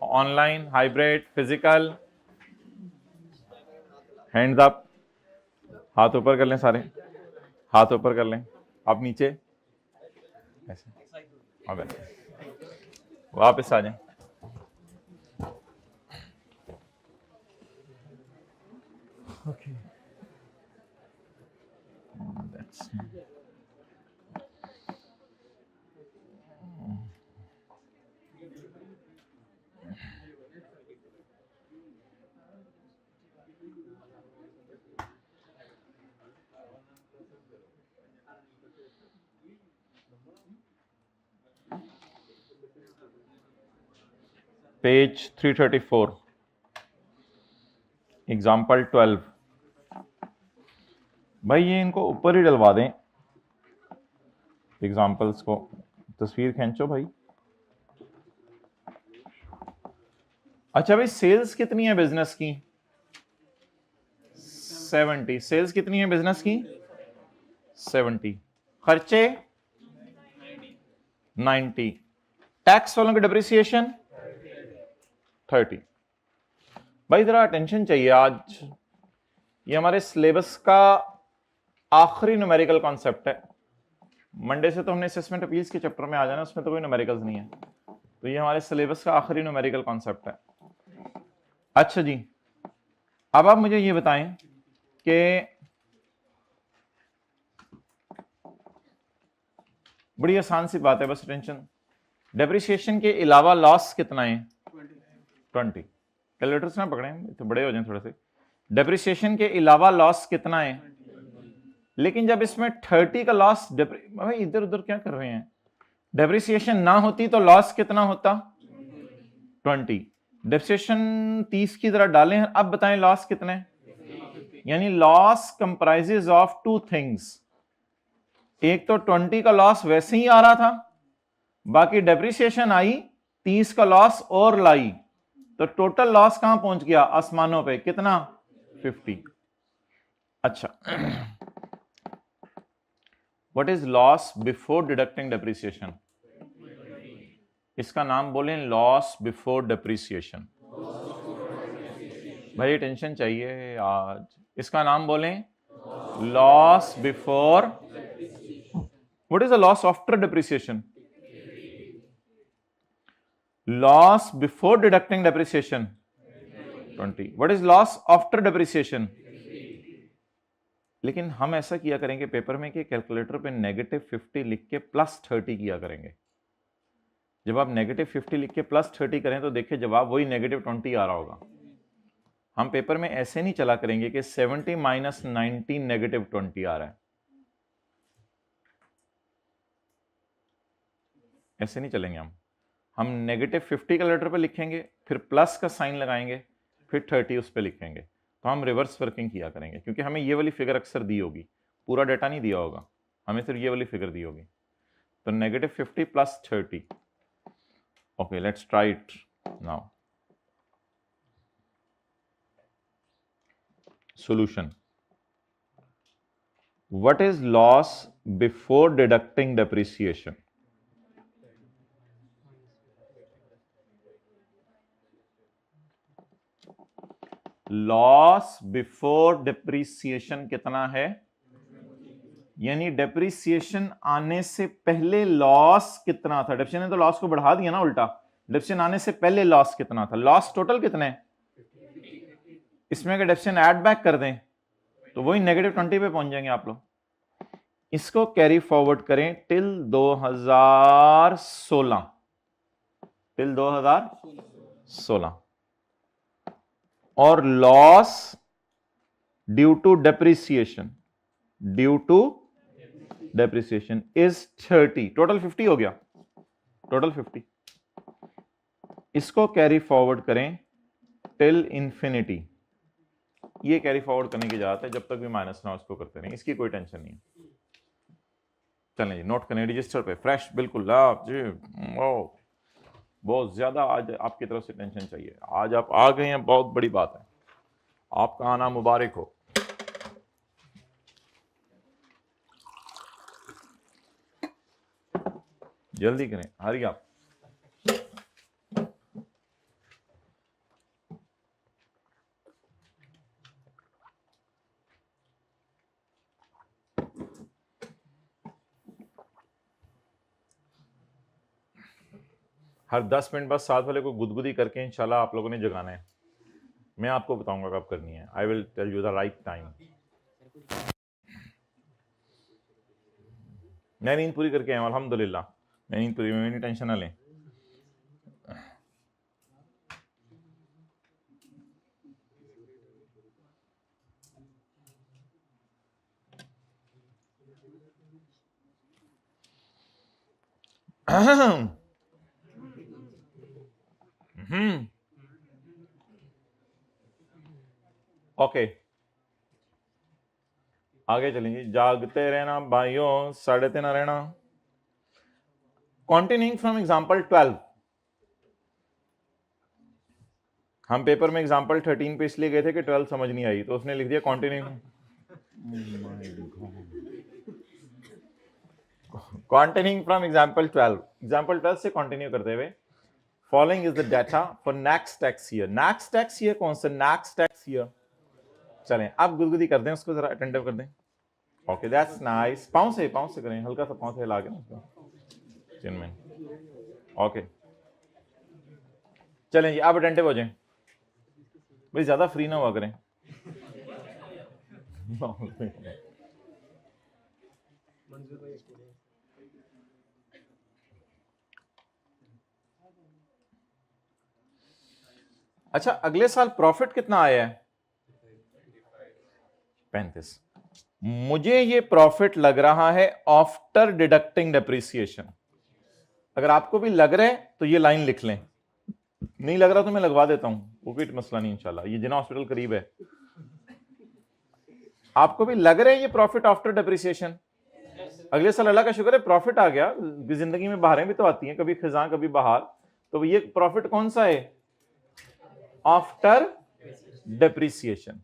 Online, hybrid, physical, hands up, हाथ ऊपर कर लें सारे, हाथ ऊपर कर लें। आप नीचे ऐसे, अब ऐसे वापस आ जाएं। Okay, that's page 334, example 12। भाई ये इनको ऊपर ही डलवा दें एग्जाम्पल्स को, तस्वीर खींचो भाई। अच्छा भाई, सेल्स कितनी है बिजनेस की, 70। सेल्स कितनी है बिजनेस की, 70। खर्चे 90। टैक्स वालों की डिप्रिसिएशन 30। भाई जरा अटेंशन चाहिए आज, ये हमारे सिलेबस का आखिरी न्यूमेरिकल कॉन्सेप्ट है। मंडे से तो हमने असेसमेंट अपील्स के चैप्टर में आ जाना, उसमें तो कोई न्यूमेरिकल्स नहीं है, तो ये हमारे सिलेबस का आखिरी न्यूमेरिकल कॉन्सेप्ट है। अच्छा जी, अब आप मुझे ये बताएं कि बड़ी आसान सी बात है, बस टेंशन, डेप्रिसिएशन के अलावा लॉस कितना है, 20। कैलकुलेटर्स ना पकड़े, तो बड़े हो जाए थोड़े से। डेप्रिसिएशन के अलावा लॉस कितना है, लेकिन जब इसमें 30 का लॉस, भाई इधर उधर क्या कर रहे हैं, डेप्रिसिएशन ना होती तो लॉस कितना होता, 20। डेप्रिसिएशन 30 की तरह डालें, अब बताएं लॉस कितने, यानी loss comprises of two things. एक तो 20 का लॉस वैसे ही आ रहा था, बाकी डेप्रिसिएशन आई, 30 का लॉस और लाई, तो टोटल लॉस कहां पहुंच गया, आसमानों पे, कितना, 50। अच्छा, what is loss before deducting depreciation, इसका नाम बोलें लॉस बिफोर डेप्रिसिएशन। भाई टेंशन चाहिए आज, इसका नाम बोलें loss before. What is the loss after depreciation, loss before deducting depreciation 20। What is loss after depreciation. लेकिन हम ऐसा किया करेंगे पेपर में कि कैलकुलेटर पे -50 लिख के +30 किया करेंगे। जब आप -50 लिख के +30 करें तो देखिए जवाब वही -20 आ रहा होगा। हम पेपर में ऐसे नहीं चला करेंगे कि 70 - 90 -20 आ रहा है, ऐसे नहीं चलेंगे हम -50 कैलकुलेटर पे लिखेंगे, फिर प्लस का साइन लगाएंगे, फिर 30 उस पर लिखेंगे। तो हम रिवर्स वर्किंग किया करेंगे, क्योंकि हमें ये वाली फिगर अक्सर दी होगी, पूरा डाटा नहीं दिया होगा, हमें सिर्फ ये वाली फिगर दी होगी। तो -50 + 30। Okay, let's try it now. Solution, what is loss before deducting depreciation. Loss before depreciation कितना है, यानी डेप्रिसिएशन आने से पहले लॉस कितना था। डेप्रिसिएशन ने तो लॉस को बढ़ा दिया ना उल्टा, डेप्रिसिएशन आने से पहले लॉस कितना था, लॉस टोटल कितने, इसमें अगर डेप्रिसिएशन ऐड बैक कर दें तो वही -20 पे पहुंच जाएंगे आप लोग। इसको कैरी फॉरवर्ड करें टिल 2016, टिल 2016, और loss due to depreciation, due to depreciation is 30, total 50 हो गया, टोटल 50। इसको कैरी फॉरवर्ड करें टिल इंफिनिटी, ये कैरी फॉरवर्ड करने की इजाजत है, जब तक भी माइनस ना उसको करते रहें, इसकी कोई टेंशन नहीं है। चलें जी, नोट करें रजिस्टर पे, फ्रेश बिल्कुल जी। ओ बहुत ज्यादा आज आपकी तरफ से टेंशन चाहिए, आज आप आ गए हैं, बहुत बड़ी बात है, आपका आना मुबारक हो। जल्दी करें, हरी आप। हर 10 मिनट बाद साथ वाले को गुदगुदी करके इंशाल्लाह आप लोगों ने जगाना है, मैं आपको बताऊंगा कब करनी है, I will tell you the right time. मैं नींद पूरी करके आया अल्हम्दुलिल्लाह, मैं नींद पूरी, मेरी टेंशन ना लें। ओके आगे चलेंगे, जागते रहना भाइयों, 3:30 रहना। कंटिन्यूइंग फ्रॉम एग्जांपल 12, हम पेपर में एग्जांपल 13 पे इसलिए गए थे कि 12 समझ नहीं आई, तो उसने लिख दिया continuing. Continuing from example 12, example 12 से कंटिन्यू करते हुए, following is the data for next tax year. Next tax year कौन सा नेक्स्ट टैक्स ईयर? चलें आप गुदगुदी कर दें उसको, जरा अटेंटिव कर दें। ओके दैट्स नाइस, पाँव से करें, हल्का सा पाँव से हिला के उसको चिन में। ओके चलें जी, आप अटेंटिव हो जाएं भाई, ज्यादा फ्री ना हुआ करें। अच्छा, अगले साल प्रॉफिट कितना आया है? 35। मुझे ये प्रॉफिट लग रहा है आफ्टर डिडक्टिंग डेप्रिसिएशन। अगर आपको भी लग रहा है तो ये लाइन लिख लें, नहीं लग रहा तो मैं लगवा देता हूं, वो कोई मसला नहीं इंशाल्लाह, ये जिना हॉस्पिटल करीब है। आपको भी लग रहा है ये प्रॉफिट आफ्टर डेप्रिसिएशन? अगले साल अल्लाह का शुक्र है प्रॉफिट आ गया, जिंदगी में बहारें भी तो आती हैं, कभी खिजां कभी बहार, तो ये प्रॉफिट कौन सा है? After depreciation.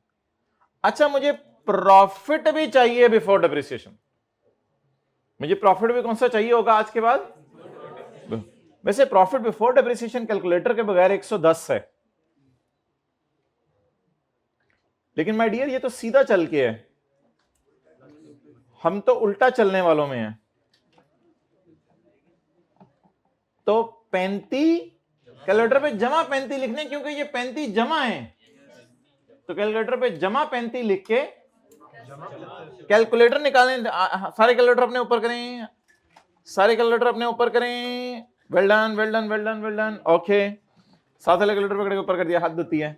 अच्छा, मुझे प्रॉफिट भी चाहिए बिफोर डेप्रिसिएशन, मुझे प्रॉफिट भी कौन सा चाहिए होगा आज के बाद? वैसे प्रॉफिट बिफोर डेप्रिसिएशन कैलकुलेटर के बगैर 110 है, लेकिन माय डियर ये तो सीधा चल के है, हम तो उल्टा चलने वालों में हैं। तो 35 कैलकुलेटर पे जमा 35 लिखने, क्योंकि ये 35 जमा है, तो कैलकुलेटर पे जमा 35 लिख के कैलकुलेटर निकालें। सारे कैलकुलेटर अपने ऊपर करें, सारे कैलकुलेटर अपने ऊपर करें। Well done well done well done well done. Okay, साथ वाले कैलकुलेटर पकड़ के ऊपर कर दिया, हद होती है।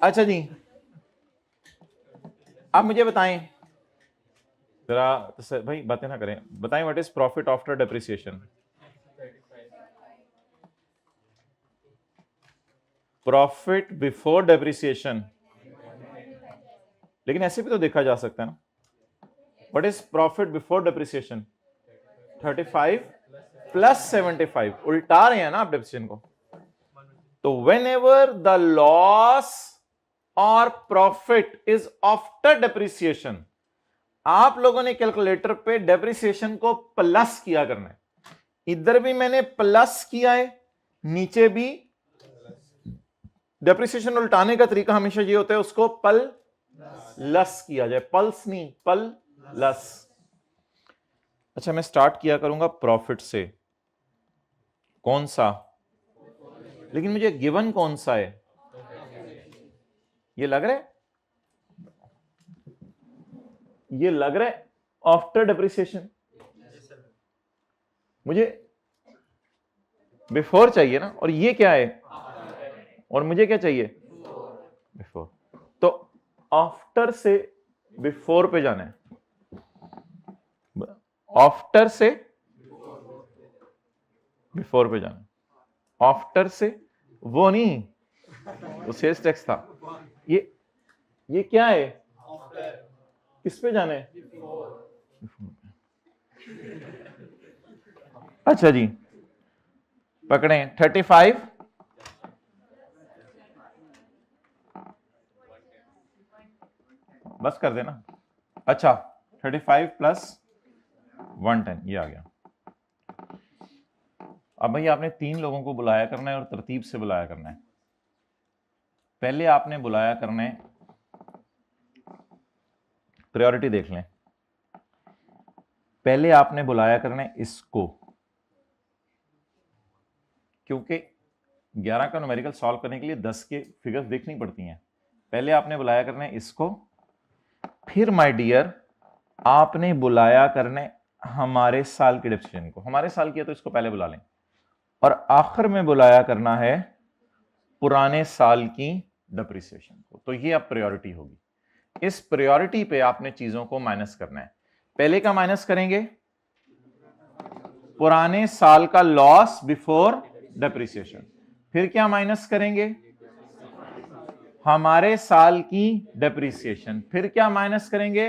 अच्छा जी, आप मुझे बताएं जरा, भाई बातें ना करें, बताएं what is profit after depreciation? Profit before depreciation, लेकिन ऐसे भी तो देखा जा सकता है ना। What is profit before depreciation? 35 plus 75, उल्टा रहे हैं ना आप डेप्रिसिएशन को। तो वेन एवर द लॉस और प्रॉफिट इज आफ्टर डेप्रिसिएशन, आप लोगों ने कैलकुलेटर पे डेप्रिसिएशन को प्लस किया करना है। इधर भी मैंने प्लस किया है, नीचे भी। डेप्रिसिएशन उल्टाने का तरीका हमेशा ये होता है, उसको प्लस किया जाए, पल्स नहीं, प्लस। अच्छा, मैं स्टार्ट किया करूंगा प्रॉफिट से, कौन सा? लेकिन मुझे गिवन कौन सा है? ये लग रहा है, ये लग रहा है आफ्टर डेप्रिसिएशन। मुझे बिफोर चाहिए ना, और ये क्या है? और मुझे क्या चाहिए? बिफोर। तो आफ्टर से बिफोर पे जाना है, आफ्टर से बिफोर पे जाना है, आफ्टर से वो नहीं, वो सेल्स टैक्स था। ये क्या है, किस पे जाना है? अच्छा जी, पकड़े 35 बस कर देना। अच्छा 35 प्लस 110 ये आ गया। अब भाई आपने 3 लोगों को बुलाया करना है और तरतीब से बुलाया करना है। पहले आपने बुलाया करना है, प्रायोरिटी देख लें, पहले आपने बुलाया करना है इसको, क्योंकि 11 का न्यूमेरिकल सॉल्व करने के लिए 10 के फिगर्स देखनी पड़ती हैं। पहले आपने बुलाया करना है इसको, फिर माय डियर आपने बुलाया करना है हमारे साल के डिप्रेशन को। हमारे साल किया तो इसको पहले बुला लें, और आखिर में बुलाया करना है पुराने साल की डिप्रिसिएशन को। तो ये अब प्रायोरिटी होगी। इस प्रायोरिटी पे आपने चीजों को माइनस करना है। पहले का माइनस करेंगे पुराने साल का लॉस बिफोर डिप्रिसिएशन, फिर क्या माइनस करेंगे हमारे साल की डिप्रिसिएशन, फिर क्या माइनस करेंगे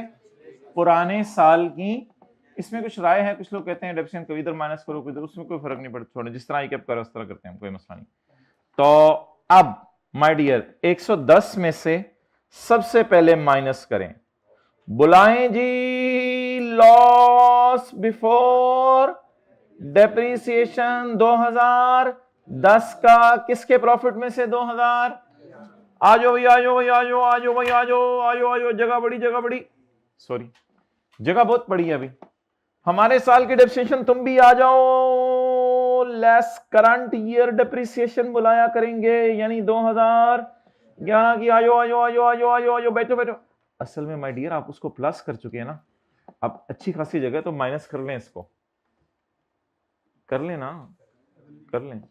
पुराने साल की। इसमें कुछ राय है, कुछ लोग कहते हैं डिप्रिसिएशन को इधर माइनस करो इधर, उसमें कोई फर्क नहीं पड़ता, छोड़ो जिस तरह कैप करो उस तरह करते हैं, कोई मसला नहीं। तो अब माय डियर 110 में से सबसे पहले माइनस करें, बुलाएं जी लॉस बिफोर डेप्रिसिएशन 2010 का, किसके प्रॉफिट में से 2000। आ जाओ भाई, आ जाओ भाई, आ जाओ, आ जाओ भाई, आ जाओ, आ जाओ, आ जाओ, जगह बड़ी, जगह बड़ी, सॉरी जगह बहुत बड़ी है अभी। हमारे साल की डेप्रिसिएशन तुम भी आ जाओ, लेस करंट ईयर डेप्रिसिएशन बुलाया करेंगे, यानी 2011 की। आ जाओ, आ जाओ, आ जाओ, आ जाओ, आ जाओ, आ जाओ, बैठो बैठो। असल में माय डियर आप उसको प्लस कर चुके हैं ना, अब अच्छी खासी जगह तो माइनस कर लें, इसको कर लें ना, कर लें।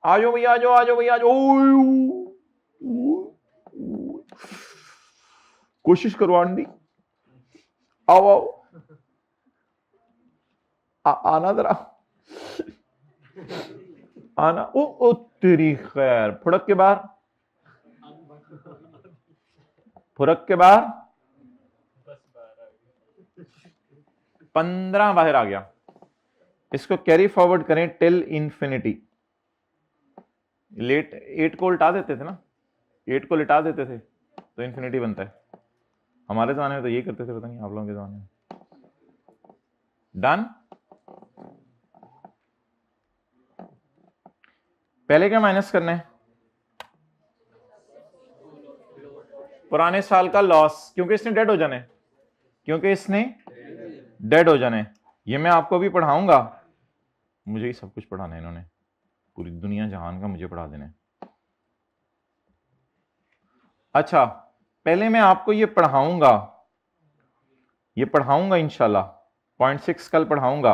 आ जाओ भैया, आ जाओ, आ जाओ भैया, आ जाओ, कोशिश करो आंटी, आओ आओ, आना जरा, आना। ओ तेरी खैर, फुड़क के बाहर, फुड़क के बाहर 15 बाहर आ गया। इसको कैरी फॉरवर्ड करें टिल इंफिनिटी। लेट 8 को उल्टा देते थे ना, 8 को लिटा देते थे तो इंफिनिटी बनता है। हमारे जमाने में तो यही करते थे, पता नहीं आप लोगों के जमाने में। डन। पहले क्या माइनस करना है, पुराने साल का लॉस, क्योंकि इसने डेड हो जाना है, क्योंकि इसने डेड हो जाना है। ये मैं आपको भी पढ़ाऊंगा, मुझे ही सब कुछ पढ़ाना है इन्होंने, पूरी दुनिया जहान का मुझे पढ़ा देना है। अच्छा पहले मैं आपको ये पढ़ाऊंगा इंशाल्लाह, 0.6 कल पढ़ाऊंगा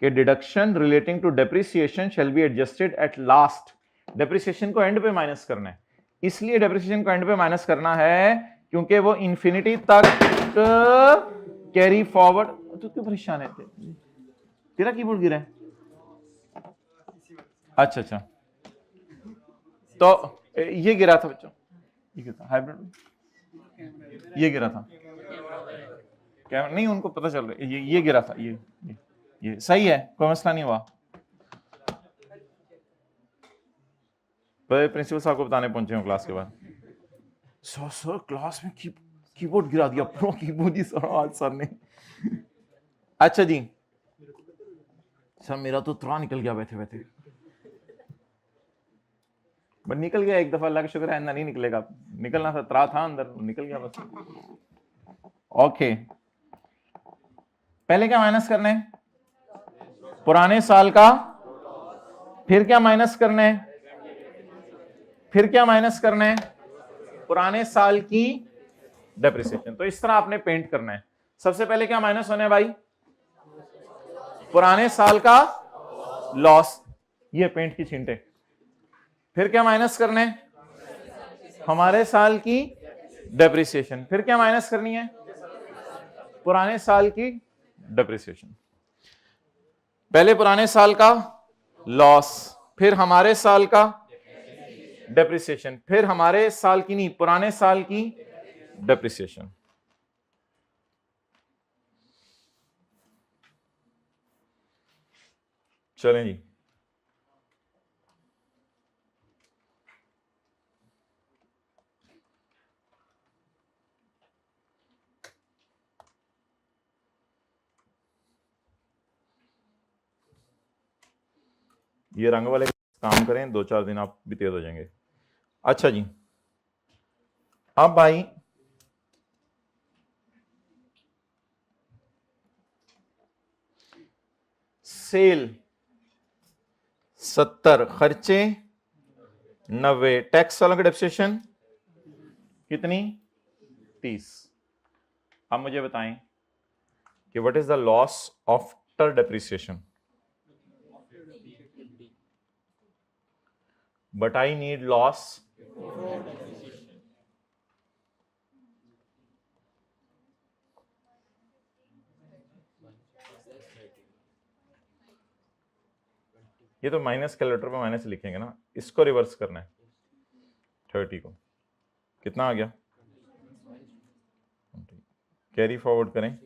कि deduction relating to depreciation shall be adjusted at last. Depreciation को एंड पे माइनस करना है, इसलिए डेप्रिसिएशन को एंड पे माइनस करना है क्योंकि वो इंफिनिटी तक कैरी फॉरवर्ड। तो क्यों परेशान है, तेरा कीबोर्ड गिरा है? अच्छा अच्छा, तो ये गिरा था बच्चों, ये गिरा था हाइब्रिड, ये गिरा था क्या नहीं, उनको पता चल रहा है, ये गिरा था, ये सही है, कोई मसला नहीं हुआ। प्रिंसिपल साहब को बताने पहुंचे हूं क्लास के बाद, सर क्लास में कीबोर्ड गिरा दिया, प्रो कीबोर्ड ही सर आज सर ने। अच्छा जी सर मेरा तो त्राह निकल गया बैठे बैठे, बट निकल गया एक दफा, अल्लाह का शुक्र है, नहीं निकलेगा, निकलना था, त्राह था अंदर, निकल गया बस। ओके पहले क्या माइनस करना है, पुराने साल का, फिर क्या माइनस करना है, फिर क्या माइनस करना है, पुराने साल की डेप्रिसिएशन। तो इस तरह आपने पेंट करना है। सबसे पहले क्या माइनस होना है भाई, पुराने साल का लॉस, ये पेंट की छींटे। फिर क्या माइनस करना है, हमारे साल की डेप्रिसिएशन। फिर क्या माइनस करनी है? पुराने साल की डेप्रिसिएशन। पहले पुराने साल का लॉस, फिर हमारे साल का डेप्रिसिएशन, फिर हमारे साल की नहीं, पुराने साल की डेप्रिसिएशन। चलें जी, ये रंग वाले काम करें, 2-4 दिन आप भी तेज हो जाएंगे। अच्छा जी, अब भाई सेल 70, खर्चे 90, टैक्स वालों की डेप्रिसिएशन कितनी? 30। अब मुझे बताएं कि what is the loss after depreciation? But I need loss ये तो माइनस कैलकुलेटर पे माइनस लिखेंगे ना, इसको रिवर्स करना है। 30 को कितना आ गया? कैरी फॉरवर्ड करें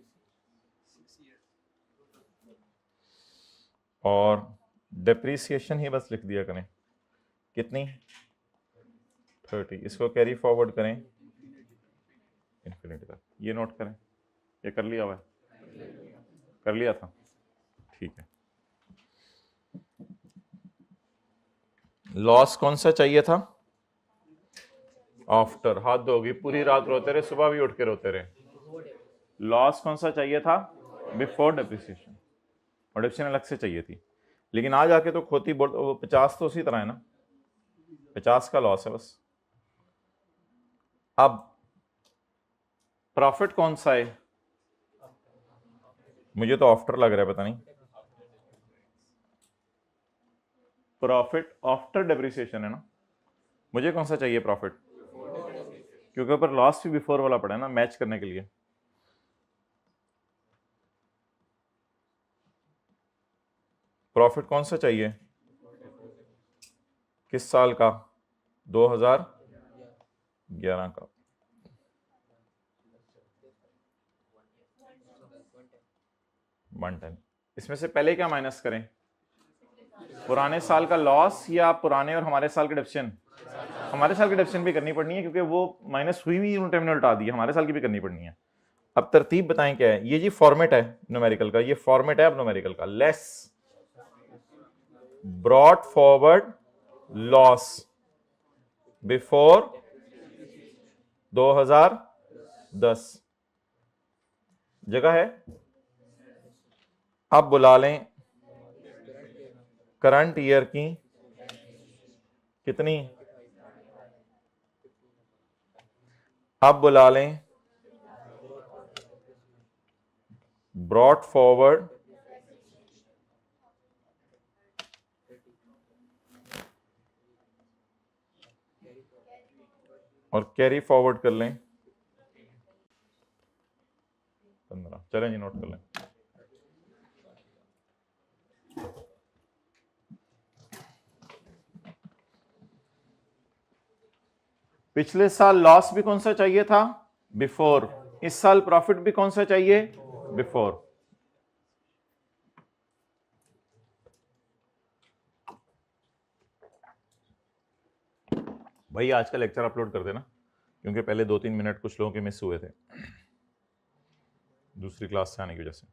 और डेप्रिसिएशन ही बस लिख दिया करें। कितनी? 30। इसको कैरी फॉरवर्ड करें इन्फिनिटी तक। ये नोट करें, ये कर लिया हुआ है, कर लिया था, ठीक है। लॉस कौन सा चाहिए था? आफ्टर। हाथ धोगी, पूरी रात रोते रहे, सुबह भी उठ के रोते रहे। लॉस कौन सा चाहिए था? बिफोर डेप्रिसिएशन, और डेप्रिसिएशन अलग से चाहिए थी। लेकिन आज आके तो खोती बोल, 50 तो उसी तरह है ना, 50 का लॉस है बस। अब प्रॉफिट कौन सा है? मुझे तो आफ्टर लग रहा है, पता नहीं। प्रॉफिट आफ्टर डेप्रिसिएशन है ना, मुझे कौन सा चाहिए प्रॉफिट? क्योंकि ऊपर लॉस भी बिफोर वाला पड़ा है ना, मैच करने के लिए। प्रॉफिट कौन सा चाहिए? किस साल का? 2011 का। One time. इसमें से पहले क्या माइनस करें? पुराने साल का लॉस या पुराने और हमारे साल के डेप्रिसिएशन? हमारे साल की डेप्रिसिएशन भी करनी पड़नी है, क्योंकि वो माइनस हुई हुई उन टाइम ने उल्टा दी, हमारे साल की भी करनी पड़नी है। अब तरतीब बताएं क्या है। ये जी फॉर्मेट है न्यूमेरिकल का, ये फॉर्मेट है अब न्यूमेरिकल का। Less brought forward loss before 2010 जगह है। अब बुला लें करंट ईयर की कितनी? अब बुला लें ब्रॉट फॉरवर्ड और कैरी फॉरवर्ड कर लें 15। चलें जी, नोट कर लें। पिछले साल लॉस भी कौन सा चाहिए था? बिफोर। इस साल प्रॉफिट भी कौन सा चाहिए? बिफोर। भाई आज का लेक्चर अपलोड कर देना, क्योंकि पहले 2-3 मिनट कुछ लोगों के मिस हुए थे दूसरी क्लास से आने की वजह से।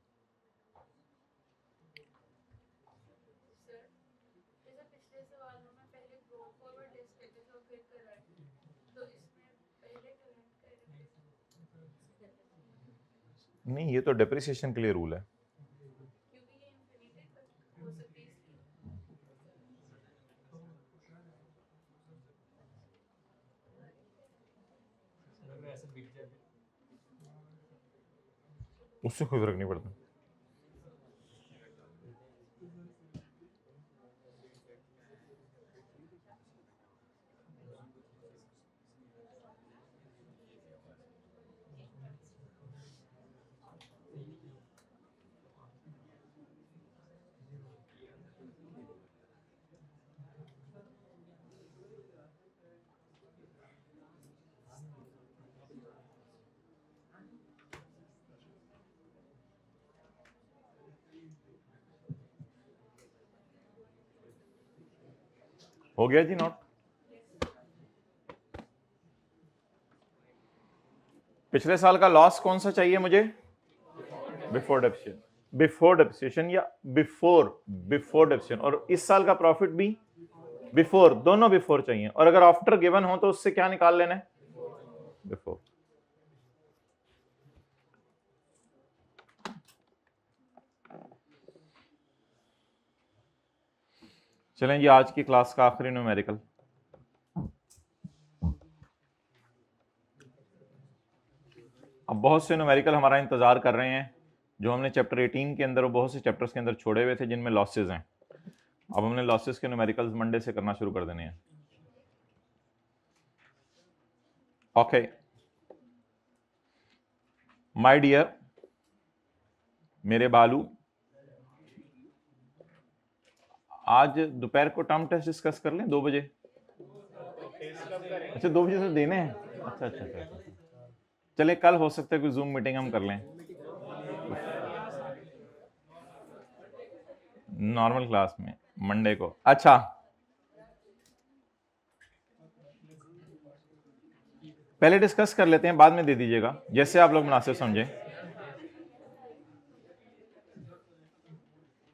नहीं, ये तो डेप्रिसिएशन के लिए रूल है। उससे कोई फर्क नहीं पड़ता। हो गया जी नोट? पिछले साल का लॉस कौन सा चाहिए मुझे? बिफोर डेप्रिसिएशन, बिफोर डेप्रिसिएशन या बिफोर डेप्रिसिएशन, और इस साल का प्रॉफिट भी बिफोर, दोनों बिफोर चाहिए। और अगर आफ्टर गिवन हो तो उससे क्या निकाल लेना है? बिफोर। चलें जी, आज की क्लास का आखिरी न्यूमेरिकल। अब बहुत से न्यूमेरिकल हमारा इंतजार कर रहे हैं जो हमने चैप्टर 18 के अंदर और बहुत से चैप्टर्स के अंदर छोड़े हुए थे जिनमें लॉसेस हैं। अब हमने लॉसेस के न्यूमेरिकल्स मंडे से करना शुरू कर देने हैं। ओके माय डियर, मेरे बालू, आज दोपहर को टर्म टेस्ट डिस्कस कर लें 2 बजे। अच्छा 2 बजे से देने हैं? अच्छा अच्छा अच्छा, चले कल हो सकता है कोई जूम मीटिंग हम कर लें नॉर्मल क्लास में मंडे को। अच्छा पहले डिस्कस कर लेते हैं, बाद में दे दीजिएगा जैसे आप लोग मुनासिब समझें।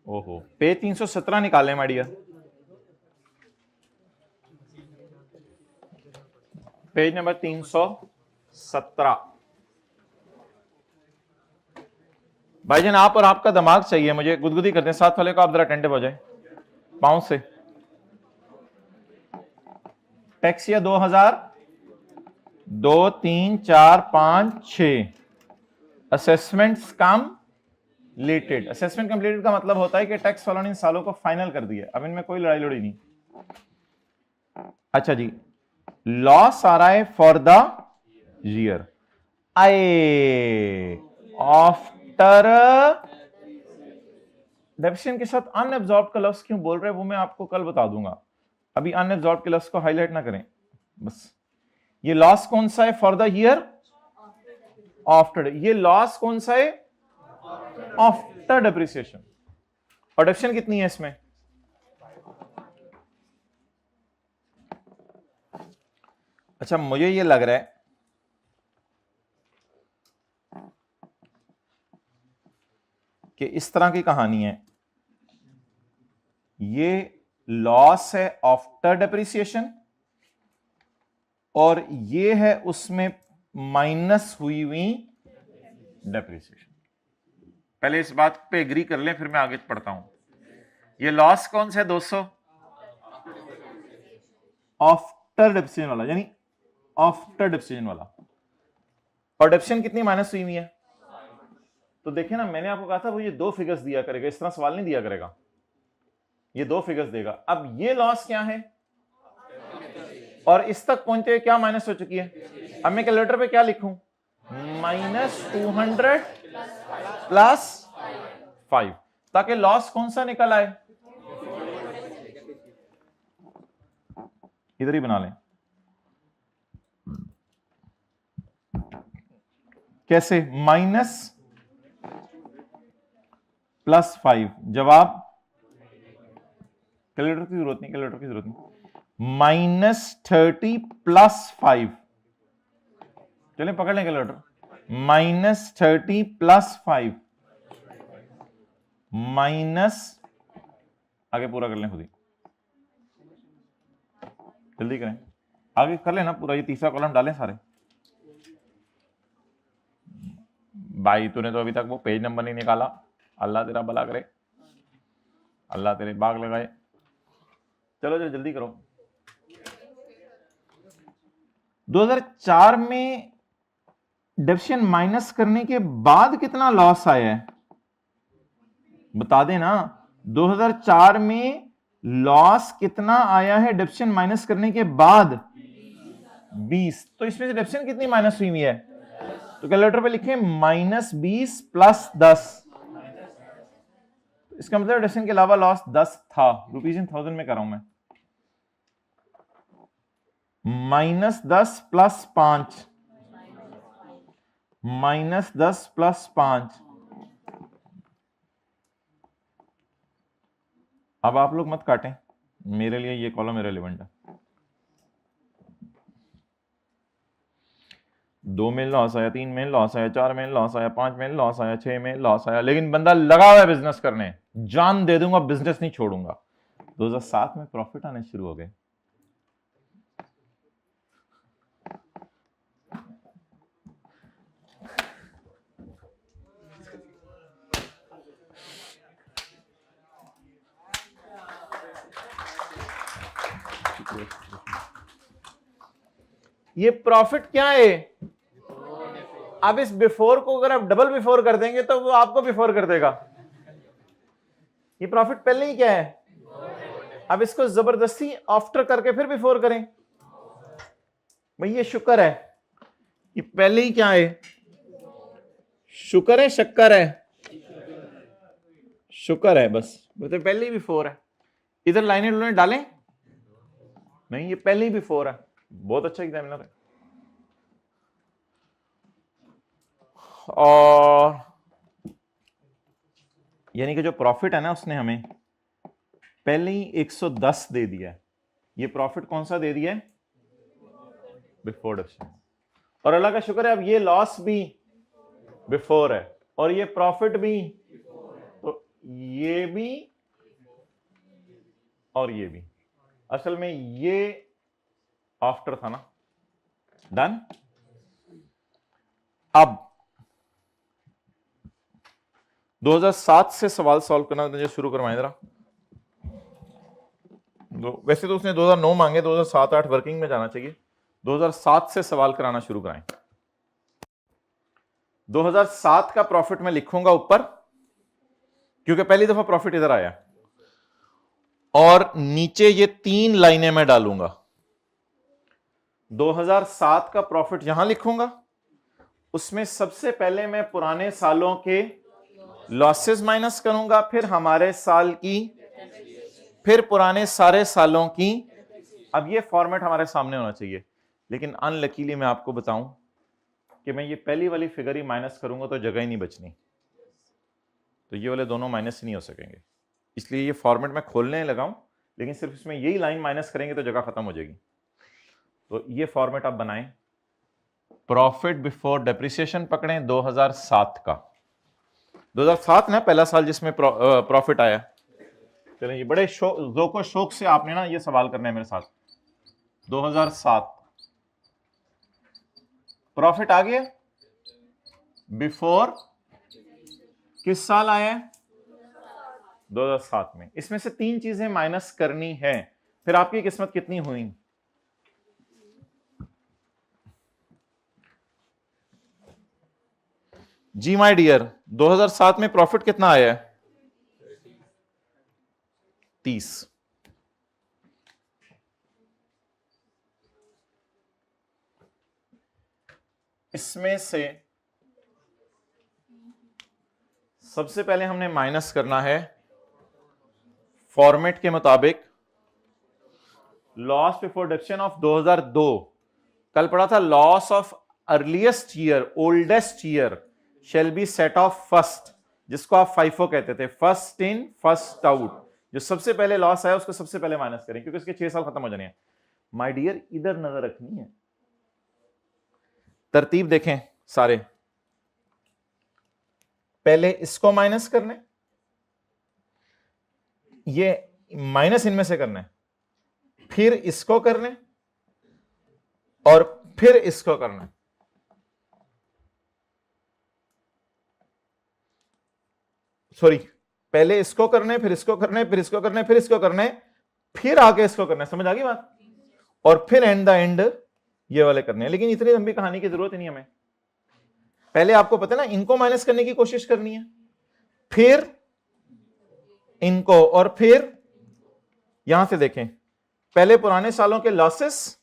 ओहो, पेज 317 निकालें माय डियर, पेज नंबर 317। भाईजान आप और आपका दिमाग चाहिए मुझे, गुदगुदी करते हैं। साथ वाले को आप जरा अटेंटिव हो जाए पाँव से। टैक्स या 2000, 2 3 4 5 6 असेसमेंट्स कंप्लीटेड। असेसमेंट कंप्लीटेड का मतलब होता है कि टैक्स वालों ने इन सालों को फाइनल कर दिया, अब इनमें कोई लड़ाई लड़ी नहीं। अच्छा जी, लॉस आ रहा है for the year, I after depreciation के साथ अनएब्सॉर्ब्ड का लफ्ज क्यों बोल रहे हैं वो मैं आपको कल बता दूंगा, अभी अनएब्सॉर्ब्ड के लफ्ज को हाईलाइट ना करें बस। ये लॉस कौन सा है? For the year after. ये लॉस कौन सा है? After depreciation. और डेप्रिसिएशन कितनी है इसमें? अच्छा मुझे ये लग रहा है कि इस तरह की कहानी है, ये लॉस है आफ्टर डेप्रिसिएशन और ये है उसमें माइनस हुई हुई डेप्रिसिएशन। पहले इस बात पे एग्री कर लें फिर मैं आगे पढ़ता हूं। ये लॉस कौन सा है 200? आफ्टर डेप्रिसिएशन वाला, यानी आफ्टर डेप्रिसिएशन वाला। और डेप्रिसिएशन कितनी माइनस हुई हुई है? तो देखिए ना, मैंने आपको कहा था वो ये 2 फिगर्स दिया करेगा, इस तरह सवाल नहीं दिया करेगा, ये 2 फिगर्स देगा। अब ये लॉस क्या है और इस तक पहुंचते हुए क्या माइनस हो चुकी है? अब मैं कैलकुलेटर पे क्या लिखूं? -200 प्लस 5, ताकि लॉस कौन सा निकल आए। इधर ही बना लें। कैसे? माइनस प्लस 5, जवाब कैलकुलेटर की जरूरत नहीं, कैलकुलेटर की जरूरत नहीं। -30 प्लस 5, चलिए पकड़ लें कैलकुलेटर। -30 प्लस 5 माइनस, आगे पूरा कर लें खुद ही, जल्दी करें, आगे कर लेना पूरा, ये तीसरा कॉलम डालें सारे। भाई तूने तो अभी तक वो पेज नंबर नहीं निकाला, अल्लाह तेरा भला करे, अल्लाह तेरे बाग लगाए। चलो जो जल्दी करो। 2004 में डेप्रिसिएशन माइनस करने के बाद कितना लॉस आया है बता देना। 2004 में लॉस कितना आया है डेप्रिसिएशन माइनस करने के बाद? 20। तो इसमें से डेप्रिसिएशन कितनी माइनस हुई है? तो कैलकुलेटर पे लिखें -20 प्लस 10, इसका मतलब डेप्रिसिएशन के अलावा लॉस 10 था। रुपीज इन थाउजेंड में कर रहा हूं मैं। -10 प्लस 5, -10 प्लस 5। अब आप लोग मत काटें, मेरे लिए ये कॉलम इरेलीवेंट है। 2 में लॉस आया, 3 में लॉस आया, 4 में लॉस आया, 5 में लॉस आया, 6 में लॉस आया, लेकिन बंदा लगा हुआ है बिजनेस करने, जान दे दूंगा, बिजनेस नहीं छोड़ूंगा। 2007 में प्रॉफिट आने शुरू हो गए। ये प्रॉफिट क्या है? अब इस बिफोर को अगर आप डबल बिफोर कर देंगे तो वो आपको बिफोर कर देगा। ये प्रॉफिट पहले ही क्या है? अब इसको जबरदस्ती आफ्टर करके फिर बिफोर करें। भाई ये शुक्र है, ये पहले ही क्या है? शुक्र है, शक्कर है, शुक्र है, बस तो पहले ही बिफोर है। इधर लाइनें उन्होंने डालें नहीं, ये पहले ही बिफोर है। बहुत अच्छा एग्जामिनर है। और यानी कि जो प्रॉफिट है ना, उसने हमें पहले ही 110 दे दिया है। ये प्रॉफिट कौन सा दे दिया है? Before deduction. और अल्लाह का शुक्र है, अब ये लॉस भी बिफोर है और ये प्रॉफिट भी, तो ये भी और ये भी। असल में ये आफ्टर था ना। डन। अब 2007 से सवाल सॉल्व करना मुझे शुरू करवाएं जरा। वैसे तो उसने 2009 मांगे, 2007-8 वर्किंग में जाना चाहिए। 2007 से सवाल कराना शुरू कराएं। 2007 का प्रॉफिट मैं लिखूंगा ऊपर, क्योंकि पहली दफा प्रॉफिट इधर आया, और नीचे ये 3 लाइनें मैं डालूंगा। 2007 का प्रॉफिट यहां लिखूंगा, उसमें सबसे पहले मैं पुराने सालों के लॉसेस माइनस करूंगा, फिर हमारे साल की, फिर पुराने सारे सालों की। अब ये फॉर्मेट हमारे सामने होना चाहिए, लेकिन अनलकीली मैं आपको बताऊं कि मैं ये पहली वाली फिगर ही माइनस करूंगा तो जगह ही नहीं बचनी, तो ये वाले दोनों माइनस नहीं हो सकेंगे। इसलिए ये फॉर्मेट मैं खोलने लगाऊं, लेकिन सिर्फ इसमें यही लाइन माइनस करेंगे तो जगह खत्म हो जाएगी। तो ये फॉर्मेट आप बनाएं। प्रॉफिट बिफोर डेप्रिसिएशन पकड़ें 2007 का। 2007 ना पहला साल जिसमें प्रॉफिट आया। चलें, ये बड़े ज़ौक़ शौक से आपने ना ये सवाल करना है मेरे साथ। 2007 प्रॉफिट आ गया, बिफोर किस साल आया है? 2007 में। इसमें से 3 चीजें माइनस करनी है, फिर आपकी किस्मत कितनी हुई। जी माय डियर, 2007 में प्रॉफिट कितना आया है? 30। इसमें से सबसे पहले हमने माइनस करना है फॉर्मेट के मुताबिक लॉस बिफोर डिडक्शन ऑफ 2002। कल पढ़ा था loss of earliest year, oldest year shall be set of first, जिसको आप फाइफो कहते थे, फर्स्ट इन फर्स्ट आउट। जो सबसे पहले लॉस आया उसको सबसे पहले माइनस करें, क्योंकि उसके 6 साल खत्म हो जाने हैं। माय डियर, इधर नजर रखनी है, तरतीब देखें सारे। पहले इसको माइनस करने, ये माइनस इनमें से करना है, फिर इसको करने और फिर इसको करना है। सॉरी, पहले इसको करने, फिर इसको करने, फिर इसको करने, फिर इसको करने, फिर आगे इसको करना है। समझ आ गई बात? और फिर एंड द एंड ये वाले करने हैं। लेकिन इतनी लंबी कहानी की जरूरत ही नहीं हमें। पहले आपको पता है ना, इनको माइनस करने की कोशिश करनी है, फिर इनको, और फिर यहां से देखें, पहले पुराने सालों के लॉसेस,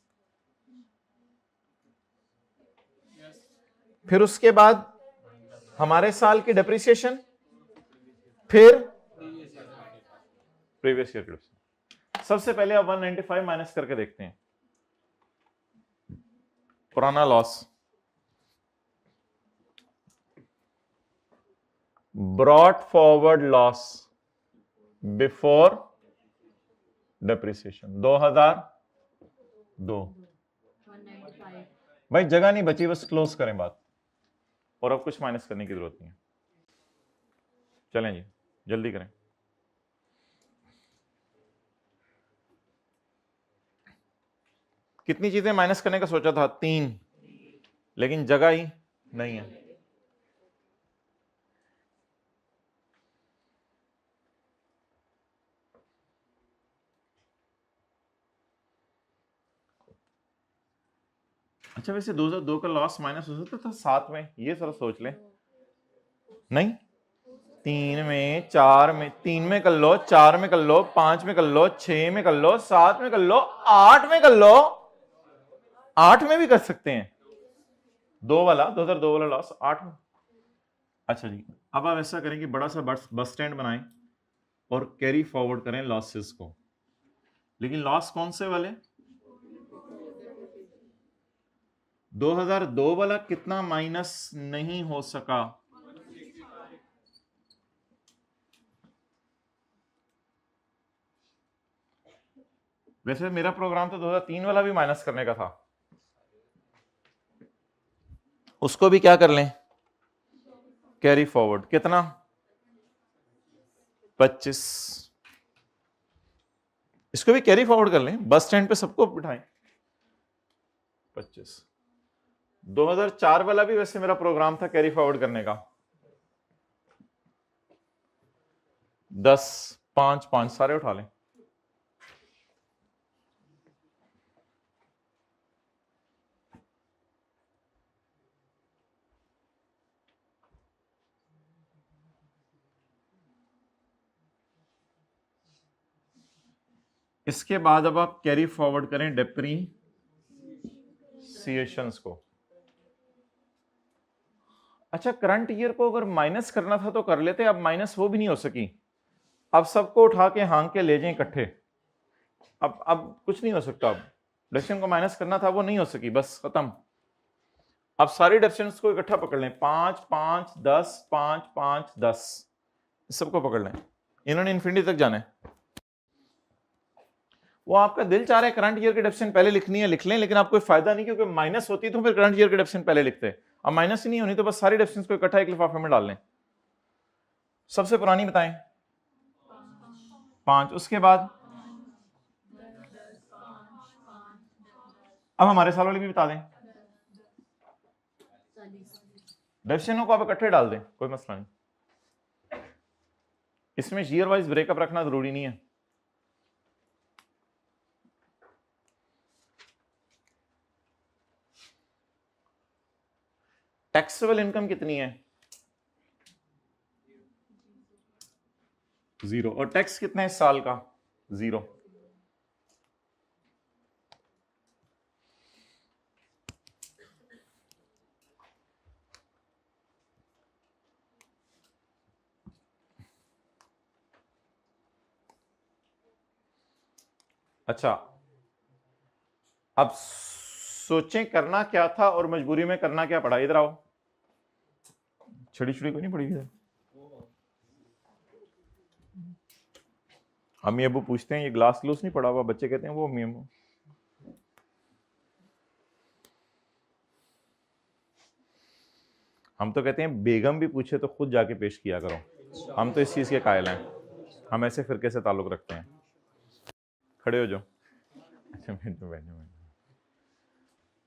फिर उसके बाद हमारे साल की डेप्रिसिएशन, फिर प्रीवियस ईयर की। सबसे पहले आप 195 माइनस करके देखते हैं। पुराना loss, brought forward loss before depreciation 2002। भाई जगह नहीं बची, बस क्लोज करें बात, और अब कुछ माइनस करने की जरूरत नहीं है। चलें जी जल्दी करें। कितनी चीजें माइनस करने का सोचा था? 3, लेकिन जगह ही नहीं है। अच्छा वैसे 2002 का लॉस माइनस हो सकता था 7 में, ये जरा सोच लें। नहीं, 3 में, 4 में, 3 में कर लो, 4 में कर लो, 5 में कर लो, 6 में कर लो, 7 में कर लो, 8 में कर लो, 8 में भी कर सकते हैं। 2002 वाला लॉस 8 में। अच्छा जी, अब आप ऐसा करें कि बड़ा सा बस स्टैंड बनाएं और कैरी फॉरवर्ड करें लॉसेस को। लेकिन लॉस कौन से वाले? 2002 वाला कितना माइनस नहीं हो सका? वैसे मेरा प्रोग्राम तो 2003 वाला भी माइनस करने का था, उसको भी क्या कर लें, कैरी फॉरवर्ड। कितना? 25। इसको भी कैरी फॉरवर्ड कर लें, बस स्टैंड पे सबको बिठाएं। 25। 2004 वाला भी वैसे मेरा प्रोग्राम था कैरी फॉरवर्ड करने का। 10, 5, 5 सारे उठा लें। इसके बाद अब आप कैरी फॉरवर्ड करें डेप्रीसिएशंस को। अच्छा करंट ईयर को अगर माइनस करना था तो कर लेते, अब माइनस वो भी नहीं हो सकी। अब सबको उठा के हांग के ले जाएं इकट्ठे। अब कुछ नहीं हो सकता। अब डेप्रिसिएशन को माइनस करना था वो नहीं हो सकी, बस खत्म। अब सारी डेप्रिसिएशंस को इकट्ठा पकड़ लें, 5, 5, 10, 5, 5, 10, सबको पकड़ लें। इन्होंने इन्फिनिटी तक जाना है। वो आपका दिल चाह रहा है करंट ईयर की डेप्रिसिएशन पहले लिखनी है, लिख लें, लेकिन आपको फायदा नहीं, क्योंकि माइनस होती तो फिर करंट ईयर की डेप्रिसिएशन पहले लिखते। अब माइनस ही नहीं होनी तो बस सारी डेप्रिसिएशंस को इकट्ठा एक लिफाफे में डाल लें। सबसे पुरानी बताएं? 5। उसके बाद अब हमारे साल वाली भी बता दें। डेप्रिसिएशनों को आप इकट्ठे डाल दें, कोई मसला नहीं। इसमें ईयर वाइज ब्रेकअप रखना जरूरी नहीं है। टैक्सेबल इनकम कितनी है? 0। और टैक्स कितना है इस साल का? 0। अच्छा अब सोचें करना क्या था और मजबूरी में करना क्या पड़ा। इधर आओ, छड़ी छड़ी कोई नहीं पड़ी इधर। अम्मी अबू पूछते हैं ये ग्लास ग्लूस नहीं पड़ा हुआ, बच्चे कहते हैं वो अम्मी अबू। हम तो कहते हैं बेगम भी पूछे तो खुद जाके पेश किया करो। हम तो इस चीज के कायल हैं, हम ऐसे फिरके से ताल्लुक रखते हैं। खड़े हो जाओ। अच्छा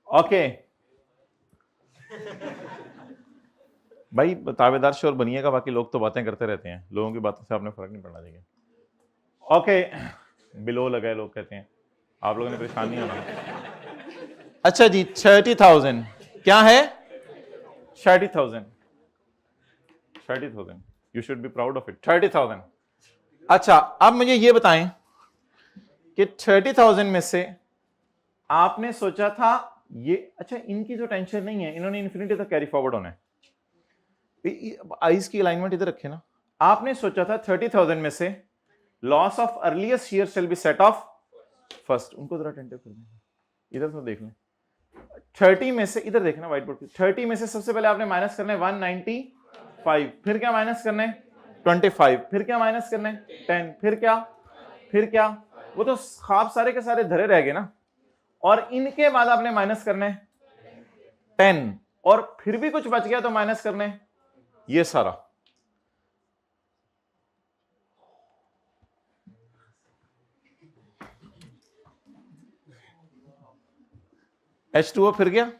ओके भाई, ताबेदार शोर बनिएगा, बाकी लोग तो बातें करते रहते हैं, लोगों की बातों से आपने फर्क नहीं पड़ना चाहिए। ओके बिलो लगाए लोग कहते हैं, आप लोगों ने परेशान नहीं होना। अच्छा जी 30,000 क्या है? 30,000 you should be proud of it. 30,000। अच्छा अब मुझे ये बताएं कि 30,000 में से आपने सोचा था ये, अच्छा इनकी जो टेंशन नहीं है, इन्होंने इन्फिनिटी तक कैरी फॉरवर्ड होना है। आइज की अलाइनमेंट इधर रखे ना। आपने सोचा था 30,000 में से loss of earliest year shall be set of first. उनको जरा अटेंटिव कर दें, इधर तो देख लें। 30 में से, इधर देखना व्हाइट बोर्ड पे, 30 में से सबसे पहले आपने माइनस करना है 195, फिर क्या माइनस करना है 25, फिर क्या माइनस करना है 10, फिर क्या वो तो ख्वाब सारे के सारे धरे रह गए ना, और इनके बाद आपने माइनस करने 10, और फिर भी कुछ बच गया तो माइनस करने ये सारा। H2O फिर गया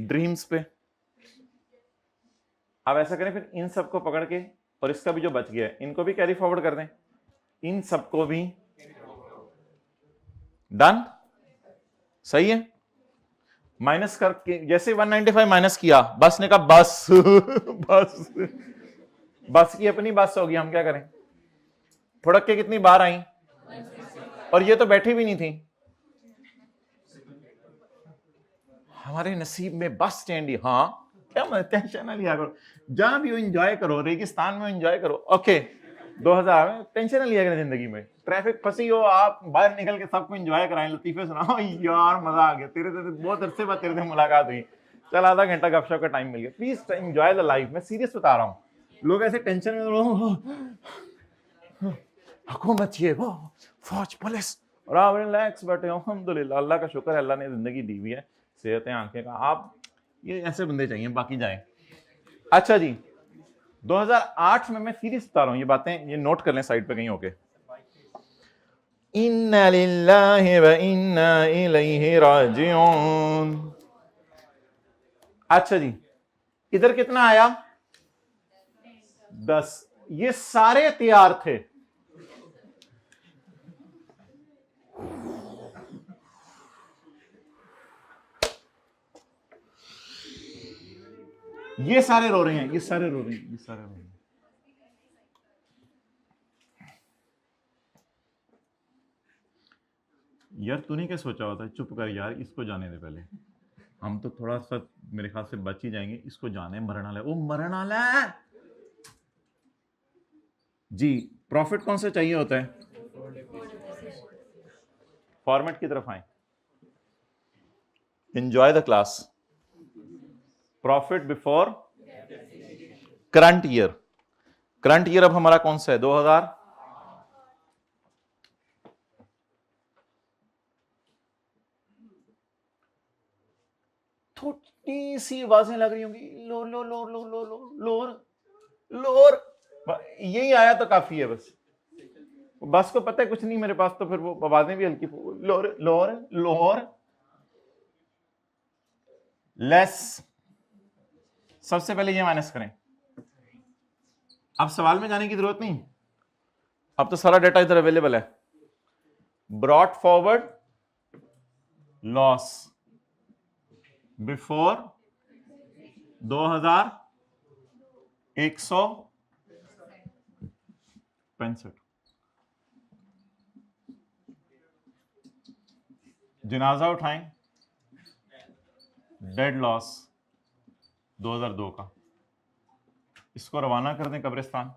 ड्रीम्स पे। अब ऐसा करें फिर इन सबको पकड़ के, और इसका भी जो बच गया है इनको भी कैरी फॉरवर्ड कर दें, इन सबको भी। डन, सही है। माइनस करके जैसे 195 माइनस किया, बस ने कहा बस बस बस की अपनी बस होगी, हम क्या करें। फुड़क के कितनी बार आई, और ये तो बैठी भी नहीं थी। हमारे नसीब में बस स्टैंड ही। हाँ क्या मैं टेंशन ना लिया करो, जहां भी हो एंजॉय करो, रेगिस्तान में एंजॉय करो। ओके 2000 में टेंशन ना लिया करें, जिंदगी में ट्रैफिक फंसी हो, आप बाहर निकल के सबको एंजॉय कराएं, लतीफे सुनाओ। यार मजा आ गया, तेरे से बहुत अरसे बाद तेरे से मुलाकात हुई, चल आधा घंटा गपशप का टाइम मिल गया। प्लीज एंजॉय द लाइफ, मैं सीरियस बता रहा हूँ। लोग ऐसे टेंशन में, हुकूमत ये वो फौज पुलिस, और आप रिलैक्स बैठे हो। अल्हम्दुलिल्लाह, अल्लाह का शुक्र है, अल्लाह ने जिंदगी दी हुई है, सेहतें, आंखें का। आप ये ऐसे बंदे चाहिए, बाकी जाए। अच्छा जी 2008 में, मैं सीरियस बता रहा हूं, ये बातें ये नोट कर लें साइड पे कहीं होके। इन्ना लिल्लाहि व इन्ना इलैहि राजिऊन। अच्छा जी इधर कितना आया 10, ये सारे तैयार थे। ये सारे रो रहे हैं, ये सारे रो रहे हैं, ये सारे रो रहे हैं। यार तूने क्या सोचा होता है, चुप कर यार, इसको जाने दे पहले, हम तो थोड़ा सा मेरे ख्याल से बच ही जाएंगे। इसको जाने मरण वाला है, वो मरण वाला है जी। प्रॉफिट कौन सा चाहिए होता है, फॉर्मेट की तरफ आए, enjoy the class. Profit before current year, current year अब हमारा कौन सा है 2000। थोड़ी सी आवाजें लग रही होंगी, लोर लोर लोर लोर लोर लोर लोर, यही आया तो काफी है बस। बस को पता है कुछ नहीं मेरे पास, तो फिर वो आवाजें भी हल्की, लोर लोर लोर लेस। सबसे पहले ये माइनस करें, अब सवाल में जाने की जरूरत नहीं, अब तो सारा डेटा इधर अवेलेबल है। ब्रॉट फॉरवर्ड लॉस बिफोर 2165, जनाजा उठाएं, डेड लॉस 2002 का, इसको रवाना कर दें कब्रिस्तान।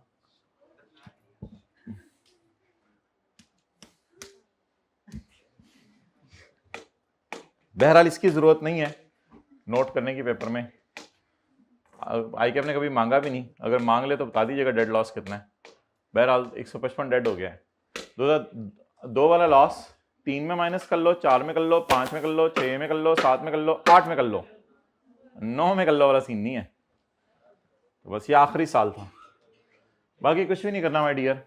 बहरहाल इसकी जरूरत नहीं है नोट करने की पेपर में, आईकेएफ ने कभी मांगा भी नहीं, अगर मांग ले तो बता दीजिएगा डेड लॉस कितना है। बहरहाल 155 डेड हो गया है। 2002 वाला लॉस 3 में माइनस कर लो, 4 में कर लो, 5 में कर लो, 6 में कर लो, 7 में कर लो, 8 में कर लो, 9 में कर लो वाला सीन नहीं है। तो बस ये आखिरी साल था, बाकी कुछ भी नहीं करना माय डियर।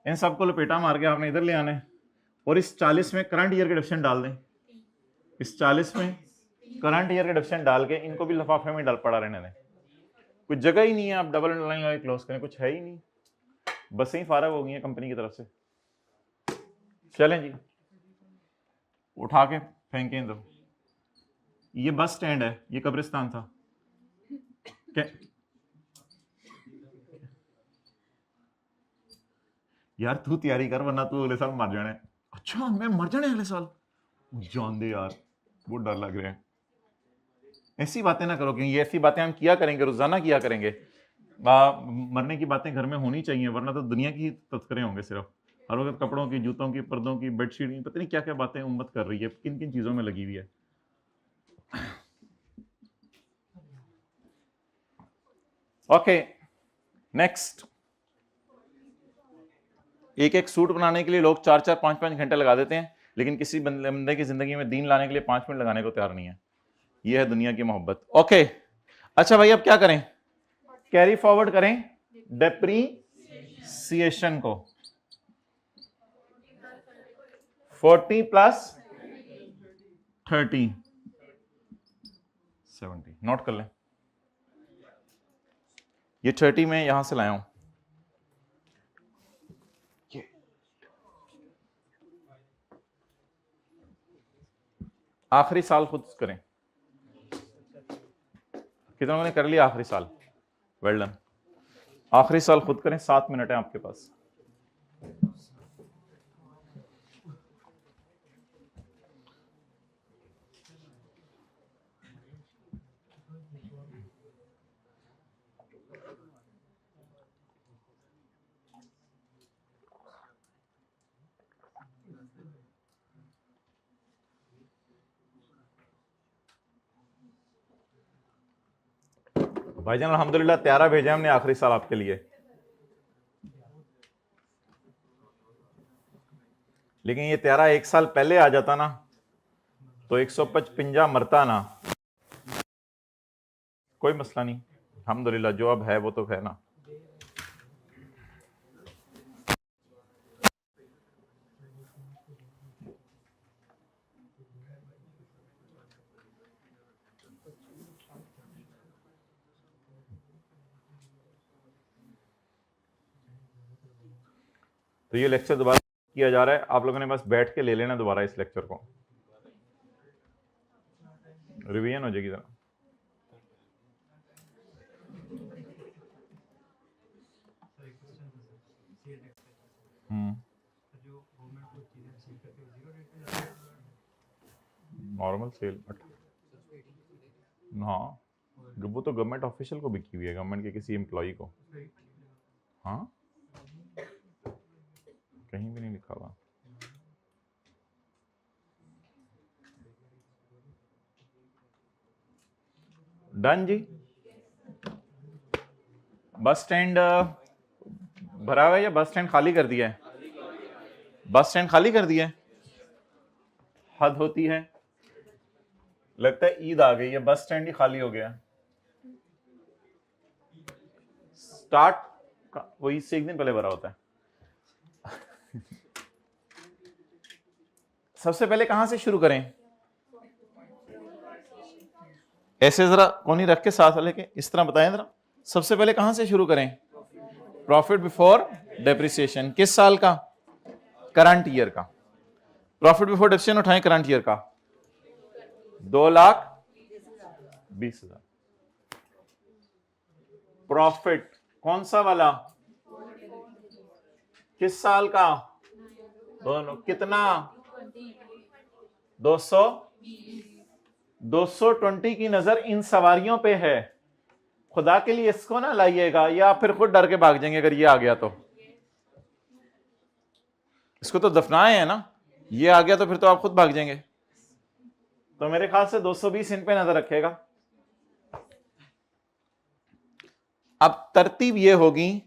इन सबको लपेटा मार के आपने इधर ले आने, और इस 40 में करंट ईयर के डिफिशन डाल दें, इस 40 में करंट ईयर के डिफिशन डाल के इनको भी लिफाफे में डाल पड़ा रहने दें। कुछ जगह ही नहीं है, आप डबल अंडरलाइन लगा क्लोज करें, कुछ है ही नहीं, बसें ही फारग हो गई हैं कंपनी की तरफ से। चलें जी उठा के फेंकें दो, ये बस स्टैंड है, ये कब्रिस्तान था क्या? यार तू तैयारी कर वरना तू अगले साल मर जाना है। अच्छा मैं मर जाने अगले साल, जान दे यार, बहुत डर लग रहा है। ऐसी बातें ना करो, क्योंकि ये ऐसी बातें हम किया करेंगे, रोजाना किया करेंगे। मरने की बातें घर में होनी चाहिए, वरना तो दुनिया की तस्करे होंगे सिर्फ। हर वक्त कपड़ों की, जूतों की, पर्दों की, बेडशीट की, पता नहीं क्या क्या बातें उम्मत कर रही है, किन किन चीजों में लगी हुई है। ओके नेक्स्ट, एक एक सूट बनाने के लिए लोग 4-4 5-5 घंटे लगा देते हैं, लेकिन किसी बंदे की जिंदगी में दीन लाने के लिए 5 मिनट लगाने को तैयार नहीं है। यह है दुनिया की मोहब्बत। ओके, अच्छा भाई अब क्या करें, कैरी फॉरवर्ड करें डेप्रीसिएशन को। 40 प्लस 30 70, नोट कर लें। ये 30 में यहां से लाया हूं, आखिरी साल खुद करें। कितनों ने कर लिया आखिरी साल? Well done. आखिरी साल खुद करें, 7 मिनट है आपके पास। भाईजान अल्हम्दुलिल्लाह 13 भेजे हमने आखिरी साल आपके लिए, लेकिन ये 13 एक साल पहले आ जाता ना तो 155 मरता ना, कोई मसला नहीं। अल्हम्दुलिल्लाह जो अब है वो तो है ना। तो ये लेक्चर दोबारा किया जा रहा है, आप लोगों ने बस बैठ के ले लेना दोबारा इस लेक्चर को, रिवीजन हो जाएगी जरा। नॉर्मल सेल हाँ, वो तो गवर्नमेंट ऑफिशियल को बिकी हुई है, गवर्नमेंट के किसी एम्प्लॉय को। हाँ, कहीं भी नहीं लिखा हुआ। डन जी। बस स्टैंड भरा हुआ है या बस स्टैंड खाली कर दिया है? बस स्टैंड खाली कर दिया है, हद होती है। लगता है ईद आ गई है, बस स्टैंड ही खाली हो गया। स्टार्ट वो ईद से एक दिन पहले भरा होता है। सबसे पहले कहां से शुरू करें? ऐसे जरा कोनी रख के साथ लेके इस तरह बताएं जरा, सबसे पहले कहां से शुरू करें? Profit before depreciation. किस साल का? करंट ईयर का। प्रॉफिट बिफोर डेप्रिसिएशन उठाएं करंट ईयर का, 2,20,000। प्रॉफिट कौन सा वाला? किस साल का? दोनों। कितना? 220 की नजर इन सवारियों पे है। खुदा के लिए इसको ना लाइएगा, या फिर खुद डर के भाग जाएंगे अगर ये आ गया तो। इसको तो दफनाए है ना, ये आ गया तो फिर तो आप खुद भाग जाएंगे। तो मेरे ख्याल से 220 इन पे नजर रखेगा। अब तरतीब ये होगी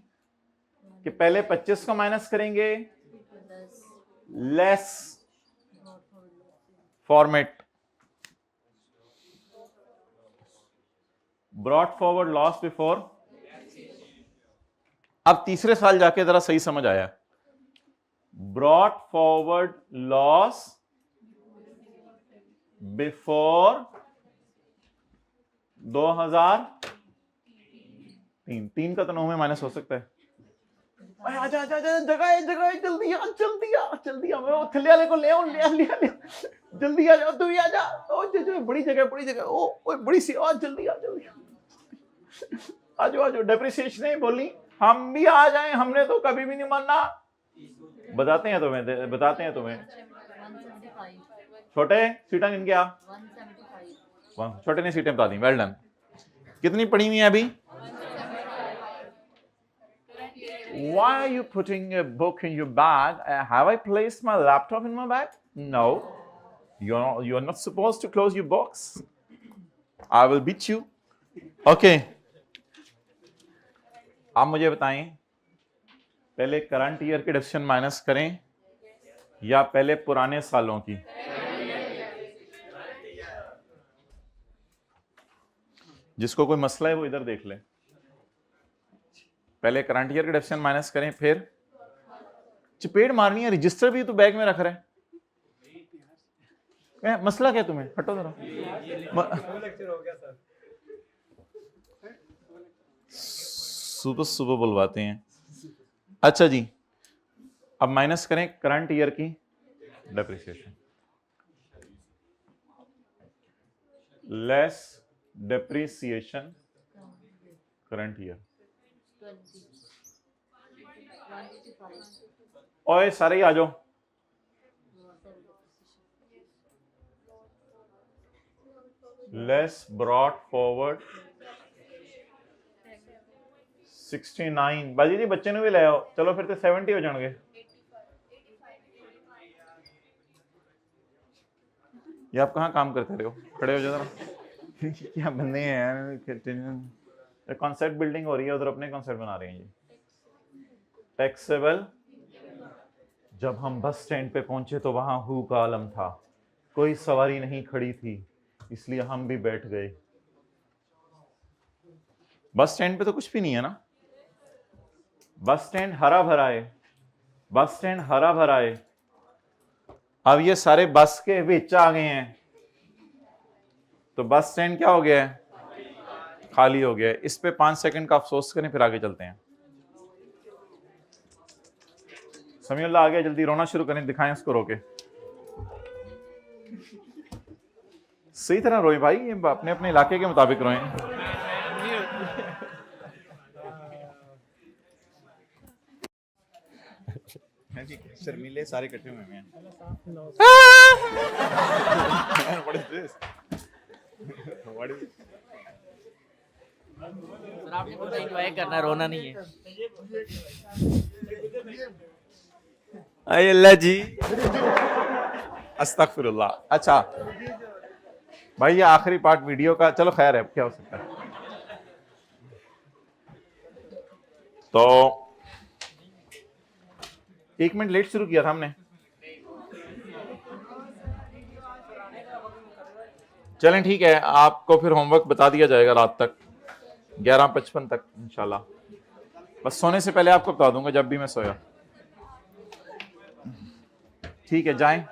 कि पहले 25 को माइनस करेंगे, less format, brought forward loss before. अब तीसरे साल जाके जरा सही समझ आया, ब्रॉट फॉरवर्ड लॉस बिफोर 2003 का तो 9 में माइनस हो सकता है। आजा आजा आजा, जगह जगह, जल्दी आ जल्दी आ जल्दी आ, मैं वो थल्ले वाले को ले आऊं, ले जल्दी आ जाओ, तू भी आ जा। ओ बड़ी जगह ओ बड़ी सी, आ जल्दी आ जाओ आ जाओ। डेप्रिसिएशन नहीं बोली, हम भी आ जाएं, हमने तो कभी भी नहीं मानना। बताते हैं तुम्हें छोटे सीटें गिन के आ। छोटे ने सीटें बता दी, वेल डन। कितनी पड़ी हुई है अभी? Why are you putting a book in your bag? Have I placed my laptop in my bag? No. You're not supposed to close your box. I will beat you. Okay. आप मुझे बताएं पहले current year की definition minus करें या पहले पुराने सालों की? जिसको कोई मसला है वो इधर देख ले। पहले करंट ईयर की डेफिनेशन माइनस करें, फिर चपेट मारनी है। रजिस्टर भी तो बैग में रख रहा है। मसला क्या तुम्हें? हटो जरा। सुबह सुबह बुलवाते हैं। अच्छा जी, अब माइनस करें करंट ईयर की depreciation, less depreciation current year. ओए सारे ही आ जाओ। Less brought forward 69। बाजी जी बच्चे ने भी ले आओ। चलो फिर तो 70 हो जाएंगे। ये आप कहाँ काम करते रहे हो? खड़े हो जाओ जरा। क्या बंदे हैं यार। कॉन्सेप्ट बिल्डिंग हो रही है, उधर अपने कॉन्सेप्ट बना रहे हैं। ये टैक्सेबल। जब हम बस स्टैंड पे पहुंचे तो वहां हु का आलम था, कोई सवारी नहीं खड़ी थी, इसलिए हम भी बैठ गए। बस स्टैंड पे तो कुछ भी नहीं है ना। बस स्टैंड हरा भरा है, बस स्टैंड हरा भरा है। अब ये सारे बस के बीच आ गए हैं तो बस स्टैंड क्या हो गया है? खाली हो गया है। इस पे 5 सेकंड का अफसोस करें, फिर आगे चलते हैं। समीउल्लाह आ गया, जल्दी रोना शुरू करें, दिखाएं उसको रोके। सही तरह रोए भाई, ये अपने अपने इलाके के मुताबिक रोए। शर्मीले सारे इकट्ठे हुए हैं। What is this? What is this? Sir आपने बोला एंजॉय करना, रोना नहीं है। अल्लाह जी, अस्तगफिरुल्लाह। अच्छा भाई, ये आखिरी पार्ट वीडियो का, चलो खैर है, क्या हो सकता है। तो 1 मिनट लेट शुरू किया था हमने। चलें ठीक है, आपको फिर होमवर्क बता दिया जाएगा रात तक 11:55 तक इंशाल्लाह। बस सोने से पहले आपको बता दूंगा जब भी मैं सोया। ठीक है, जाएं।